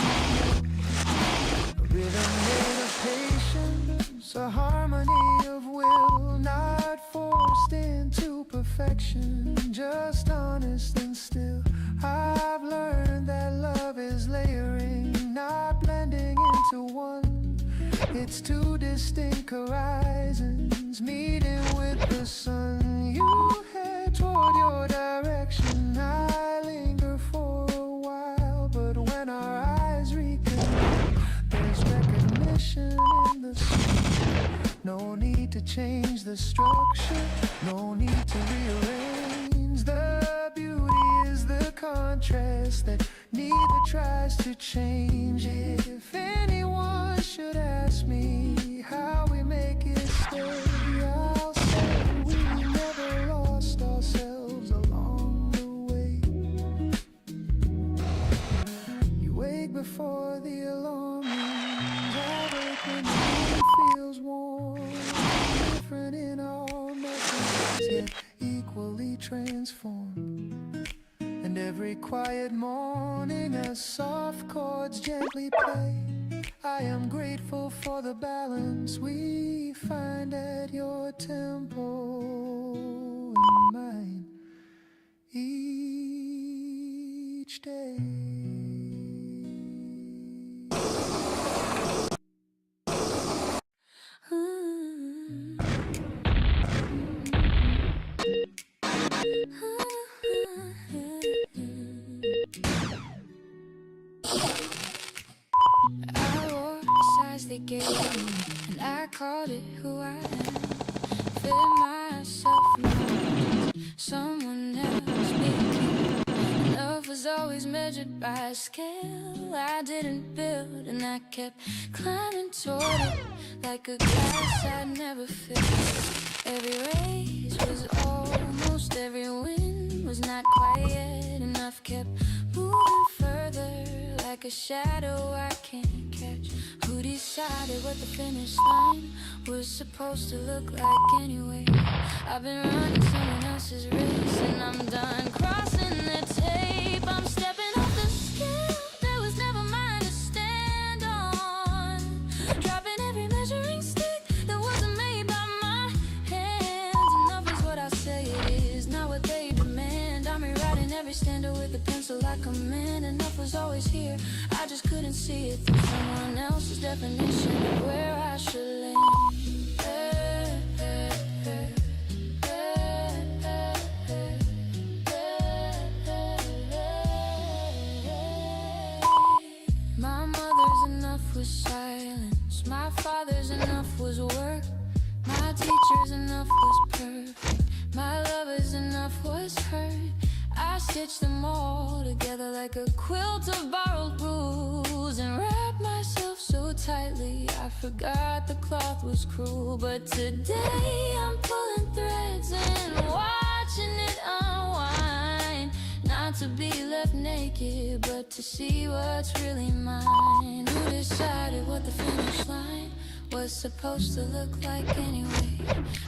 A rhythm made of patience, a harmony of will, not forced into perfection, just honest and still. I've learned that love is layering, not blending into one. It's two distinct horizons meeting with the sun. You head toward your direction, I linger for a while, but when our eyes reconnect, there's recognition in the sun. No need to change the structure, no need to rearrange. The beauty is the contrast that neither tries to change. If anyone should ask me how we make it stay, I'll say we never lost ourselves along the way. You wake before the alarm rings, I wake when the room feels warm. Different in our methods, yet equally transformed. And every quiet morning as soft chords gently play, I am grateful for the balance we find at your tempo and mine each day. I wore the size they gave me, and I called it who I am. Fit myself around someone else speaking. Love was always measured by a scale I didn't build, and I kept climbing toward it like a glass I'd never filled. Every race was almost, every win was not quite yet enough. Kept moving further like a shadow I can't catch. Who decided what the finish line was supposed to look like anyway? I've been running someone else's race, and I'm done crossing the tape. I'm stepping off the scale that was never mine to stand on, dropping every measuring stick that wasn't made by my hands. Enough is what I say it is, not what they demand. I'm rewriting every stanza with a pencil I command. Enough was always here, I just couldn't see it through someone else's definition of where I should land. My mother's enough was silence, my father's enough was work, my teacher's enough was perfect, my lover's enough was hurt. I stitched them all together like a quilt of borrowed rules, and wrapped myself so tightly I forgot the cloth was cruel. But today I'm pulling threads and watching it unwind, not to be left naked, but to see what's really mine. Who decided what the finish line was supposed to look like anyway?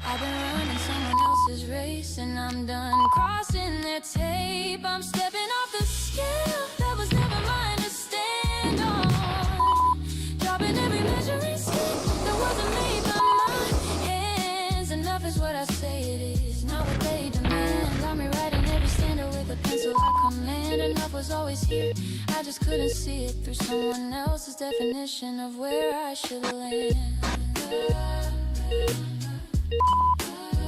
I've been running someone else's I'm done crossing their tape, I'm stepping off the scale that was never mine to stand on. Dropping every measuring stick that wasn't made by my hands. Enough is what I say it is, not what they demand. Got me writing every standard with a pencil I command. Enough was always here, I just couldn't see it through someone else's definition of where I should land.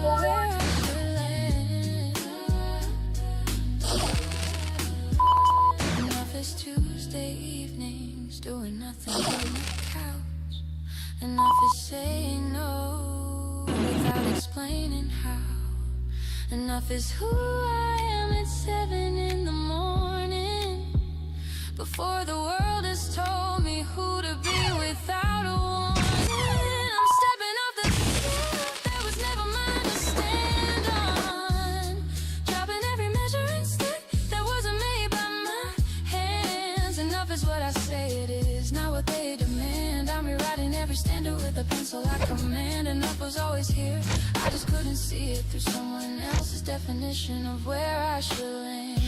Where I should land. Enough is Tuesday evenings doing nothing on the couch. Enough is saying no without explaining how. Enough is who I am at 7 in the morning, before the world has told me who to be without a warning. I'm stepping off the scale that was never mine to stand on. Dropping every measuring stick that wasn't made by my hands. Enough is what I say it is, not what they demand. I'm rewriting every standard with a pencil I command. Enough was always here, I just couldn't see it through someone else's definition of where I should land.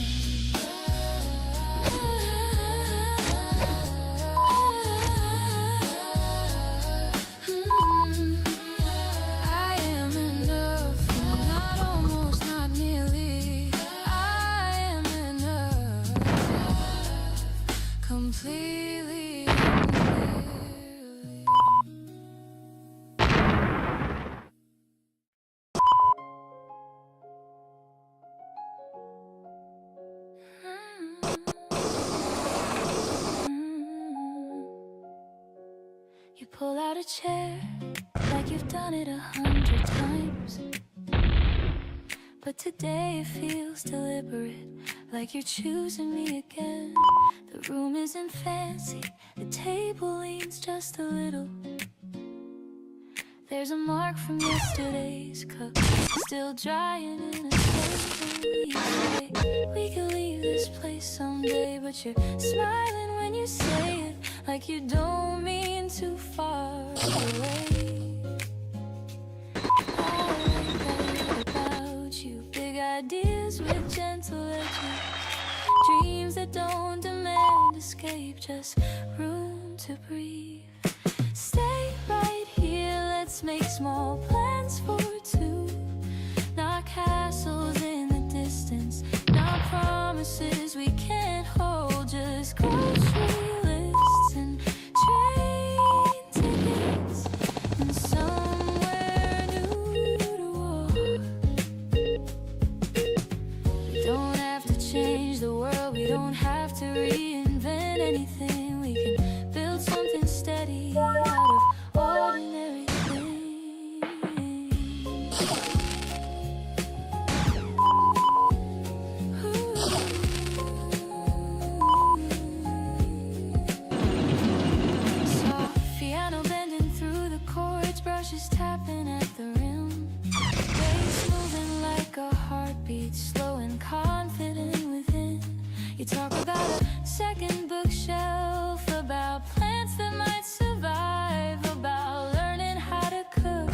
I am enough, not almost, not nearly. I am enough, completely and clearly. You pull out a chair like you've done it 100 times, but today it feels deliberate, like you're choosing me again. The room isn't fancy, the table leans just a little. There's a mark from yesterday's cup still drying in a circle. You say we could leave this place someday, but you're smiling when you say it, like you don't mean too far away. I like that about you, big ideas with gentle edges, dreams that don't demand escape, just room to breathe. Stay right here, let's make small plans for two. Not castles in the distance, not promises we can't hold, just grocery lists and train tickets and somewhere new to walk. We don't have to change the world, we don't have to reinvent anything. We can build something steady out of ordinary things. Soft piano bending through the chords, brushes tapping at the rim, waves moving like a heartbeat, slow and confident within. You talk about a second bookshelf, about plants that might survive, about learning how to cook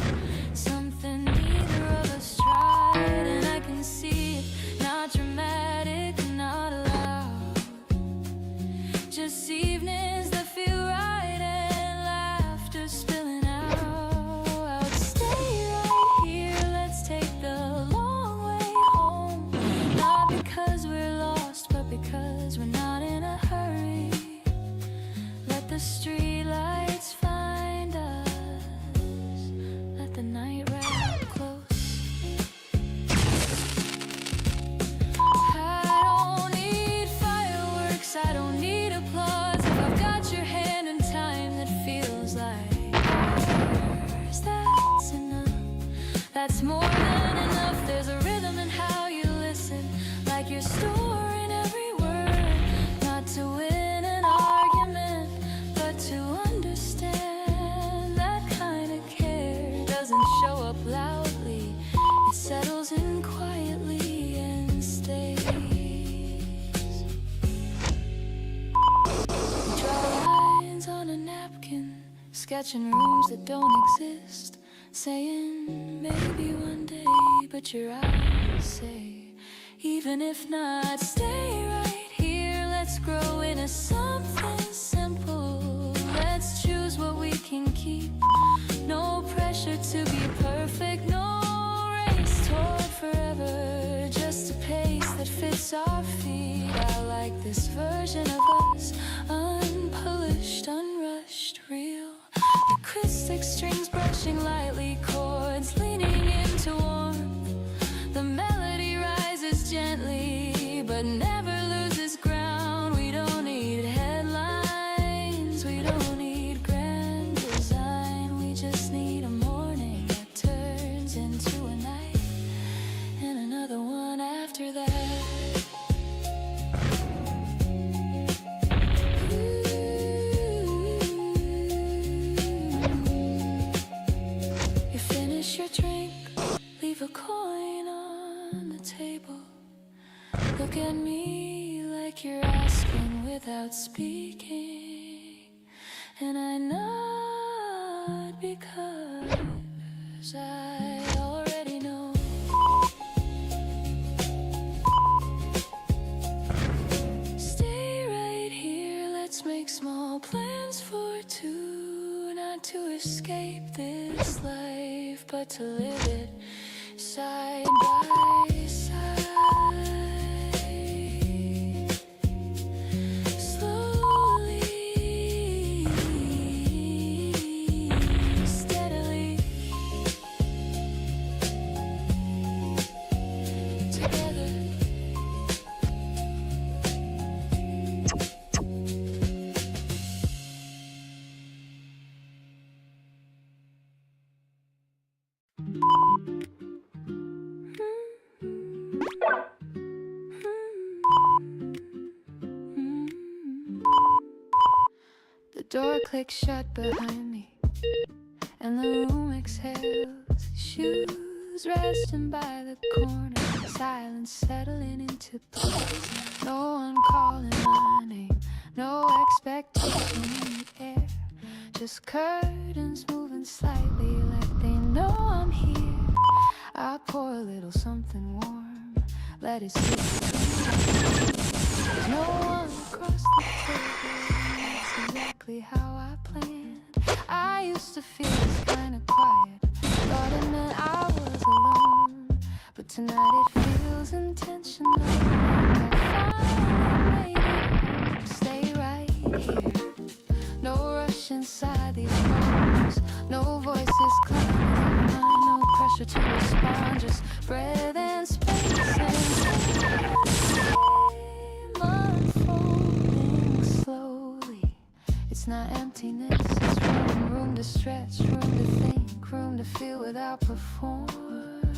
something neither of us tried. And I can see it, not dramatic, not loud, just evenings that feel right and laughter spilling out. Stay right here, let's take the long way home, not because we're lost, but because we're not in a hurry. Let the street lights find us, let the night wrap close. I don't need fireworks, I don't need applause. If I've got your hand in time that feels like ours, that's enough. That's more than enough. There's a rhythm in how you listen, like you're storing every word, not to win an argument, but to understand. That kind of care doesn't show up loudly, it settles in quietly and stays. Draw lines on a napkin, sketching rooms that don't exist, saying maybe one day, but you're out say, even if not, stay right here. Let's grow into something simple. Let's choose what we can keep. No pressure to be perfect, no race toward forever. Just a pace that fits our feet. I like this version of us, unpolished, unrushed, real. Acoustic strings brushing lightly, chords leaning into warmth. The melody rises gently, but never loses ground. We don't need headlines, we don't need grand design. We just need a morning that turns into a night, and another one after that. You finish your drink, leave a coin on the table. Look at me like you're asking without speaking, and I nod because I already know. Stay right here, let's make small plans for two. Not to escape this life, but to live it side by side. Slowly, steadily, together. The door clicks shut behind me, and the room exhales. Shoes resting by the corner, silence settling into place. No one calling my name, no expectation in the air. Just curtains moving slightly like they know I'm here. I pour a little something warm, let it sit between. There's no one across the table. That's exactly how I planned. I used to feel this kind of quiet, thought it meant I was alone, but tonight it feels intentional. I finally made it. Stay right here. No rush inside these rooms, no voices climbing the line, no pressure to respond, just breath and space and time unfolding slowly. It's not emptiness, it's room, room to stretch, room to think, room to feel without performing.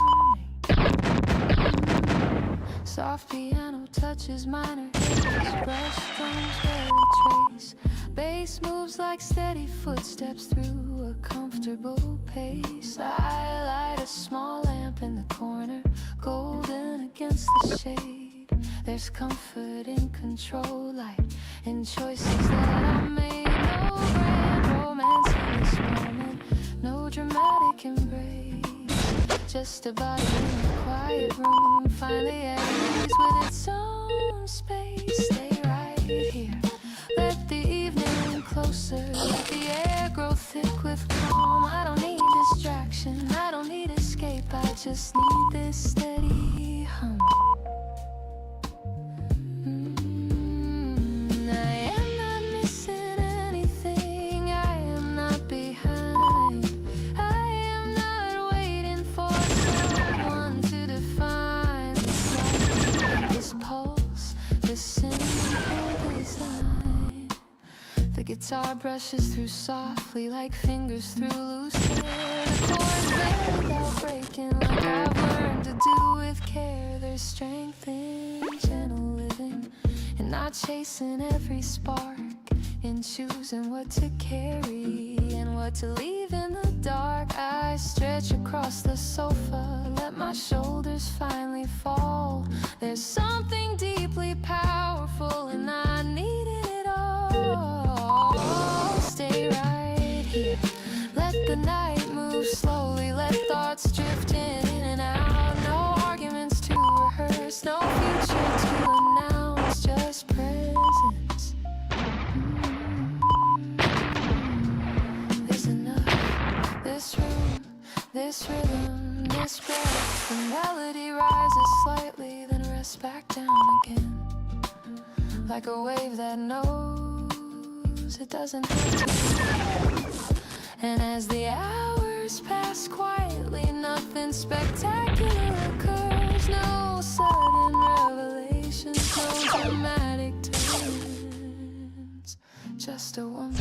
Soft piano touches minor hits, brush strums barely trace. Bass moves like steady footsteps through a comfortable pace. I light a small lamp in the corner, golden against the shade. There's comfort in control, light in choices that I made. No grand romance in this moment, no dramatic embrace. Just a body in a quiet room, finally at ease with its own space. Stay right here, let the evening closer, let the air grow thick with calm. I don't need distraction, I don't need escape, I just need this steady hum. I am not missing anything, I am not behind, I am not waiting for someone to define this life, this pulse, this simple design. The guitar brushes through softly like fingers through loose hair. The chords bend without breaking, like I've learned to do with care. There's strength in gentle living, and not chasing every spark, in choosing what to carry and what to leave in the dark. I stretch across the sofa, let my shoulders finally fall. There's something deeply powerful, and I needed it all. Stay right here, let the night move slowly, let thoughts drift in and out. No arguments to This rhythm, this breath, the melody rises slightly, then rests back down again. Like a wave that knows it doesn't have to. And as the hours pass quietly, nothing spectacular occurs. No sudden revelations, no dramatic turns. Just a woman,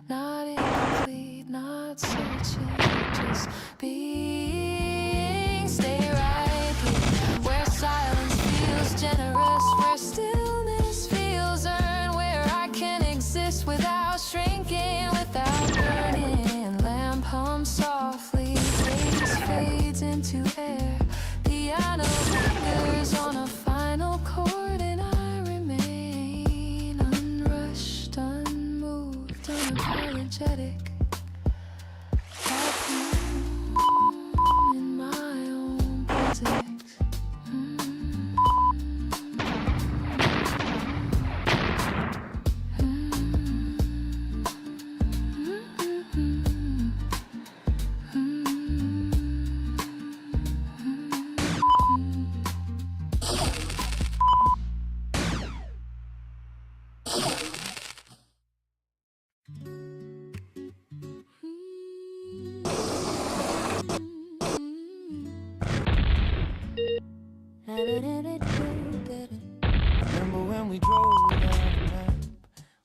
not incomplete, not searching, just being. Stay right here, where silence feels generous, where stillness feels earned, where I can exist without shrinking, without burning. Lamp hums softly, face fades into air, piano lingers on a final chord, and I remain unrushed, unmoved, unapologetic. In my own presence. Remember when we drove without a map,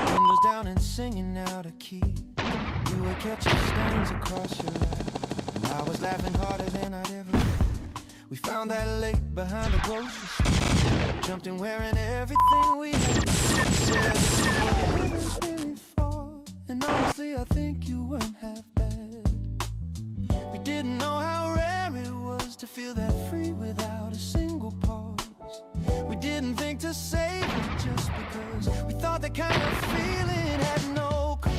windows down and singing out a key. You were catching stains across your lap, and I was laughing harder than I'd ever. We found that lake behind the grocery store, jumped in wearing everything we had. Said this is what it was really for, and honestly I think you weren't half bad. We didn't know how rare it was to feel that free without a single pause. We didn't think to save it just because we thought that kind of feeling had no cause.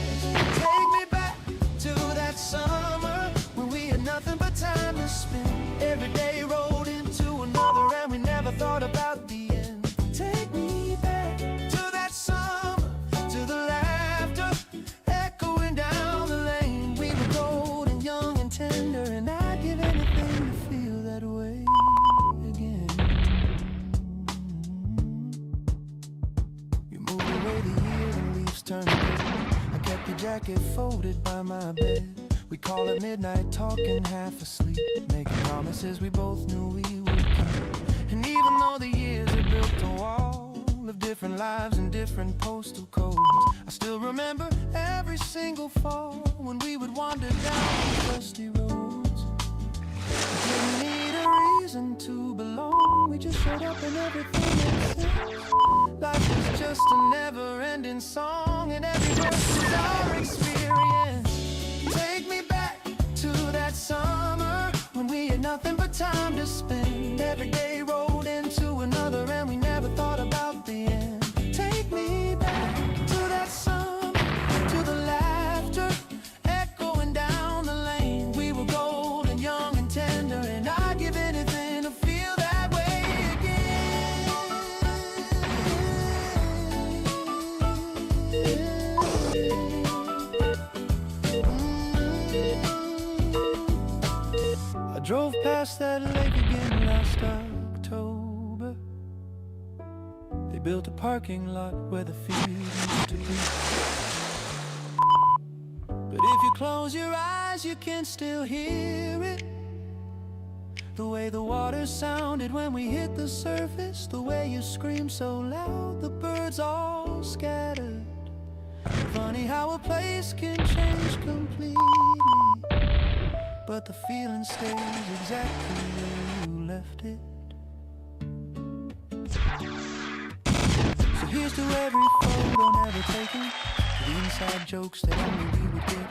Take me back to that summer when we had nothing but time to spend. Every day rolled into another and we never thought about the end. Take me back to that summer, to the laughter echoing down the lane. We were golden, young and tender, and I'd give anything to feel that way again. You moved away the years and leaves turned red. I kept your jacket folded by my bed. We call at midnight talking half asleep, making promises we both knew we would keep. And even though the years had built a wall of different lives and different postal codes, I still remember every single fall when we would wander down the dusty roads. We didn't need a reason to belong, we just showed up and everything made sense. Life was just a never-ending song, and every verse was our experience. Take me back to that summer when we had nothing but time to spend. Every day rolled into another and we never thought about the end. Take me back to that summer, to the laughter echoing down the lane. We were golden, young and tender, and I'd give anything to feel that way again. I drove past that lake again last October. They built a parking lot where the field used to be. But if you close your eyes, you can still hear it. The way the water sounded when we hit the surface, the way you screamed so loud, the birds all scattered. Funny how a place can change completely, but the feeling stays exactly where you left it. So here's to every photo never taken, to the inside jokes that only we would get.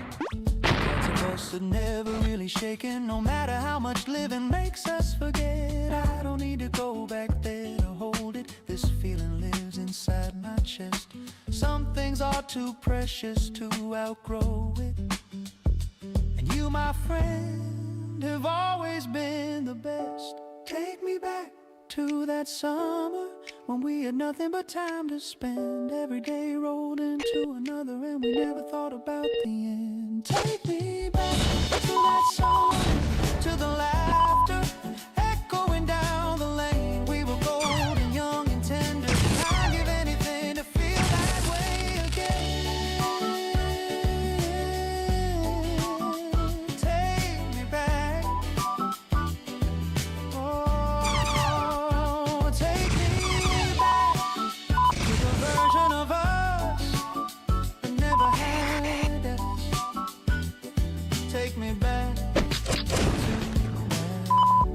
Parts of us that never really shaken, no matter how much living makes us forget. I don't need to go back there to hold it, this feeling lives inside my chest. Some things are too precious to outgrow it. And you, my friend, have always been the best. Take me back to that summer when we had nothing but time to spend. Every day rolled into another and we never thought about the end. Take me back to that song, to the laughter echoing down the lane. We were golden, young and tender. I'd give anything to feel that way again. Take me back. Oh, take me back to the version of us that never had us. Take me back to that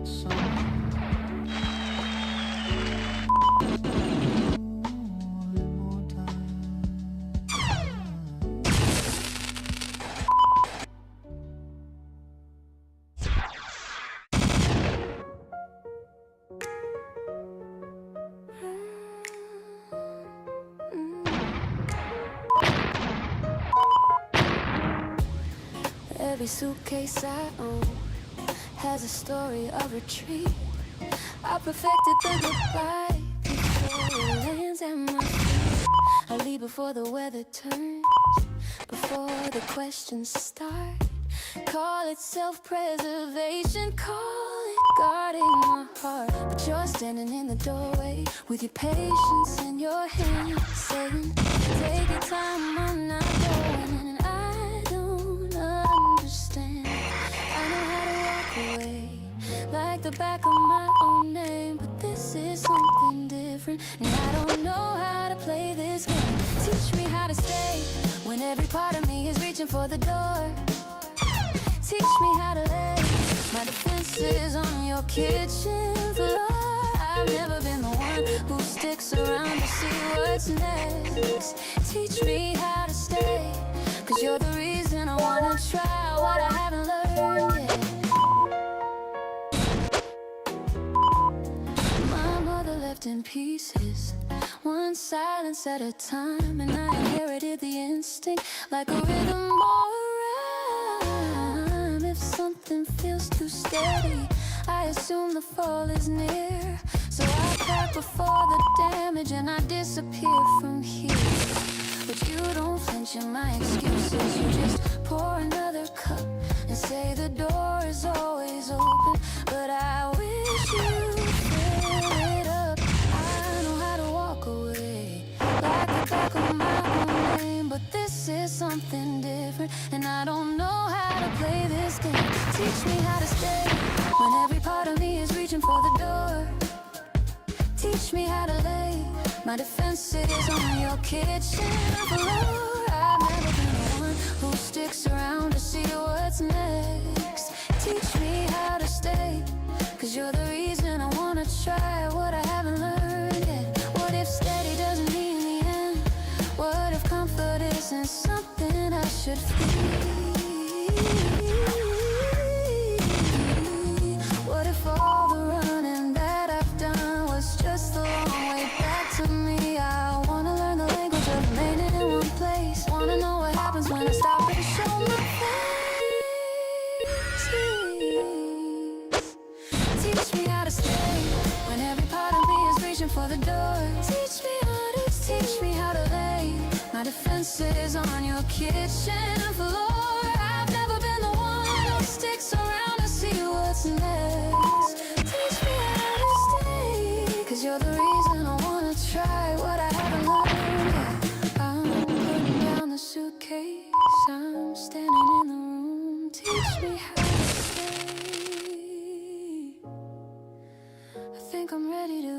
song. One more time. Every suitcase I own has a story of retreat. I perfected the goodbye before it lands at my feet. I leave before the weather turns, before the questions start. Call it self-preservation, call it guarding my heart. But you're standing in the doorway with your patience in your hand, saying, take your time, I'm not going. And I don't understand. I know how to walk away like the back of my own name, but this is something different, and I don't know how to play this game. Teach me how to stay when every part of me is reaching for the door. Teach me how to lay my defenses on your kitchen floor. I've never been the one who sticks around to see what's next. Teach me how to stay, 'cause you're the reason I wanna try what I haven't learned yet. My mother left in pieces, one silence at a time, and I inherited the instinct like a rhythm or a rhyme. If something feels too steady, I assume the fall is near. So I pack before the damage and I disappear from here. But you don't flinch at my excuses, you just pour another cup and say the door is always open. But I wish you'd fill it up. I know how to walk away like the back of my own name, but this is something different, and I don't know how to play this game. Teach me how to stay when every part of me is reaching for the door. Teach me how to lay my defenses on your kitchen floor. I've never been the one who sticks around to see what's next. Teach me how to stay, 'cause you're the reason I wanna try what I haven't learned yet. What if steady doesn't mean the end? What if comfort isn't something I should feel? What if all the running that I've done was just the long way back to me? I wanna learn the language of remaining in one place. Wanna know what happens when I stop and show my face. Teach me how to stay when every part of me is reaching for the door. Teach me how to lay my defenses on your kitchen floor. I've never been the one who sticks around to see what's next. Teach me how to stay, 'cause you're the reason I wanna try what I haven't learned yet. I'm putting down the suitcase, I'm standing in the room. Teach me how to stay. I think I'm ready to.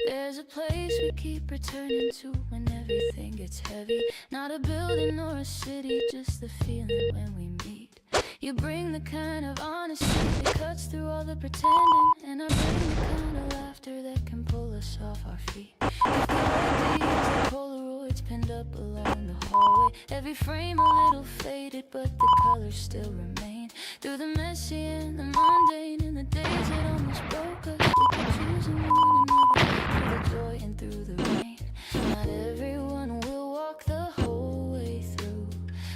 There's a place we keep returning to when everything gets heavy. Not a building or a city, just the feeling when we meet. You bring the kind of honesty that cuts through all the pretending, and I bring the kind of laughter that can pull us off our feet. We've got ideas, Polaroids pinned up along the hallway. Every frame a little faded, but the colors still remain. Through the messy and the mundane, and the days that almost broke us, we kept choosing one another. Through the joy and through the rain. Not everyone will walk the whole way through,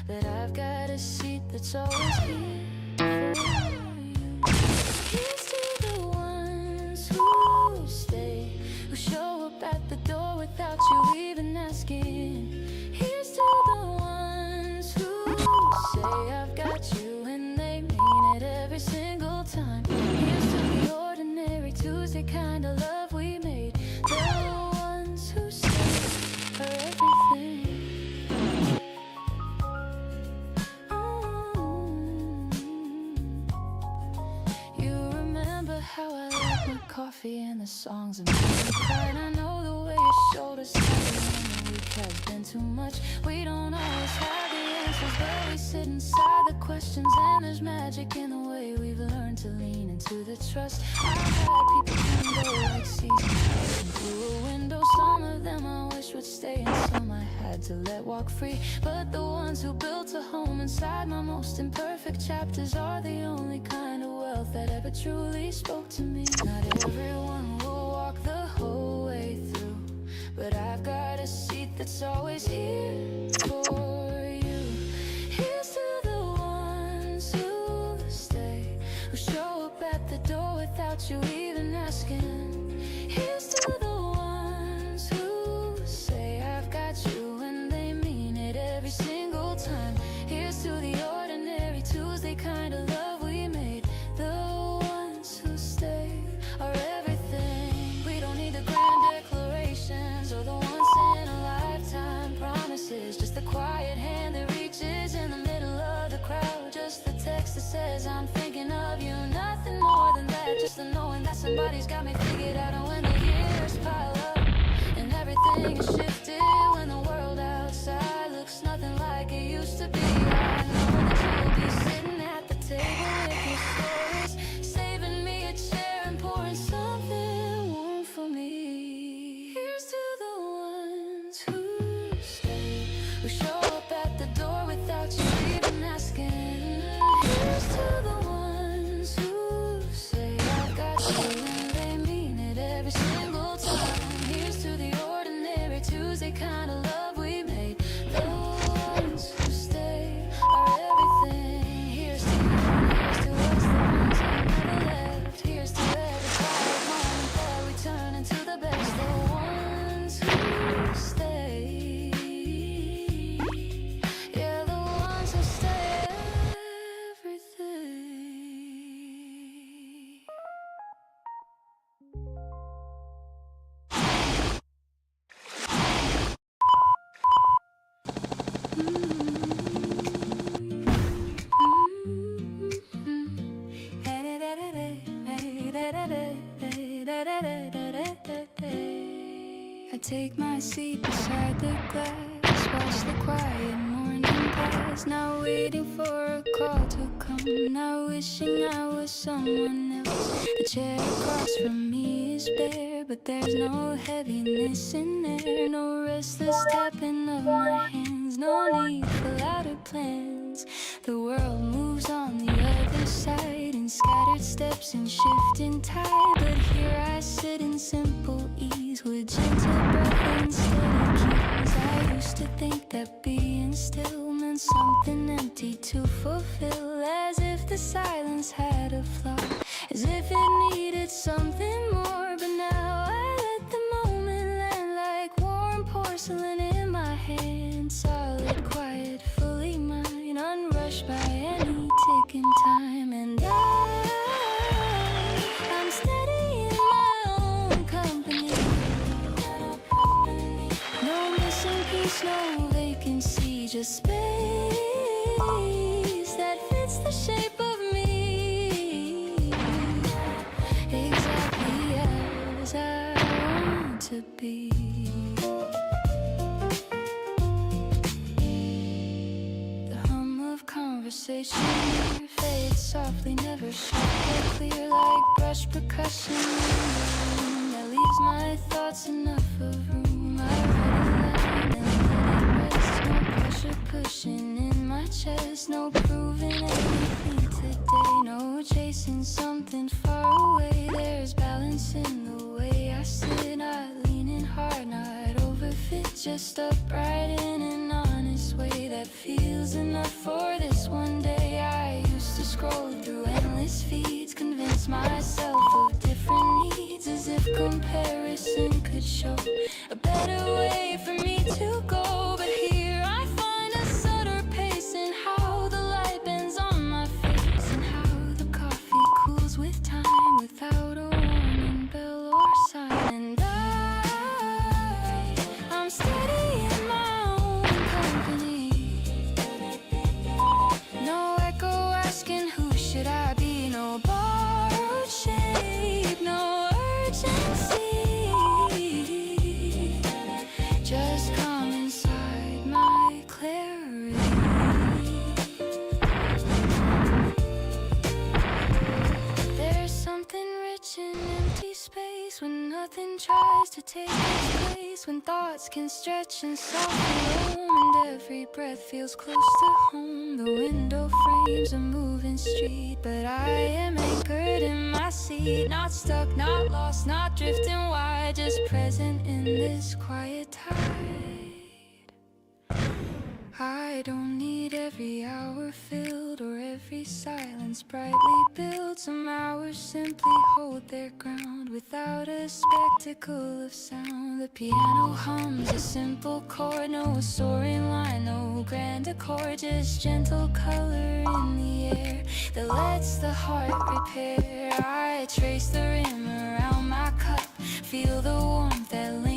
but I've got a seat that's always here for you. Here's to the ones who stay, who show up at the door without you even asking. Here's to the ones who say I've got you, and they mean it every single time. Here's to the ordinary Tuesday kind of love we made. The ones who stay are everything. You remember how I like my coffee and the songs of me crying. I know the way your shoulders tighten when the week has been too much. We don't always have the answers, but we sit inside the questions, and there's magic in the way we've learned to lean into the trust. I've had people come and go like seasons passing through a window. Some of them I wish would stay, and some I had to let walk free. But the ones who built a home inside my most imperfect chapters are the only kind of wealth that ever truly spoke to me. Not everyone will walk the whole way through, but I've got a seat that's always here for you. Here's to the ones who stay, who show up at the door without you even asking. Here's to the ones who say I've got you, and they mean it every single time. Here's to the ordinary Tuesday kind of love we made. The ones who stay are everything. We don't need the grand declarations or the once in a lifetime promises. Just the quiet hand that reaches in the middle of the crowd. Just the text that says I'm thinking of you. Nothing more than that. Just the knowing that somebody's got me figured out. And when the years pile up and everything is shifted, when the world outside looks nothing like it used to be, I know that you'll be sitting at the table with your stories, saving me a chair and pouring something warm for me. Here's to the ones who stay, who show up at the door without you even asking. Here's to the ones who say I've got you, and they mean it every single time. Here's to the ordinary Tuesday kind of love we made. The ones who stay are everything. Here's to us, the ones who never left. Here's to every quiet moment that we turn into the best. The ones who stay, yeah, the ones who stay, everything. I take my seat beside the glass, watch the quiet morning pass. Now waiting for a call to come, now wishing I was someone else. The chair across from me is bare, but there's no heaviness in there. No restless tapping of my hands, no need for louder plans. The world moves on the other side in scattered steps and shifting tide, but here I sit in simple ease with gentle breath and steady keys. I used to think that being still meant something empty to fulfill, as if the silence had a flaw, as if it needed something more. But now I let the moment land like warm porcelain in my hand, solid, quiet, fully mine, unrushed by any ticking time. And I'm steady in my own company. No missing piece, no vacancy, just space that fits the shape of me, exactly as I want to be. The hum of conversation fades softly, never sharp or clear, like brush percussion in the room that leaves my thoughts enough of room. I write a line and let it rest. No pressure pushing in my chest. No proving anything today. No chasing something far away. There's balance in the way I sit. Not leaning hard, not overfit. Just upright in an honest way that feels enough for this one day. I used to scroll through endless feeds, convince myself of different needs, as if comparison could show a better way for me to go. But here I find a subtle pace in how the light bends on my face, and how the coffee cools with time without a warning bell or sign. And I'm steady in my own company. No echo asking who should I be. No borrowed shape, no urgency. Just come inside my clarity. There's something rich in empty space when nothing tries to take its place. When thoughts can stretch and softly roam, and every breath feels close to home. The window frames a moving street, but I am anchored in my seat. Not stuck, not lost, not drifting wide, just present in this quiet tide. I don't need every hour filled or every silence brightly built. Some hours simply hold their ground without a spectacle of sound. The piano hums a simple chord, no soaring line, no grand accord, just gentle color in the air that lets the heart repair. I trace the rim around my cup, feel the warmth that lingers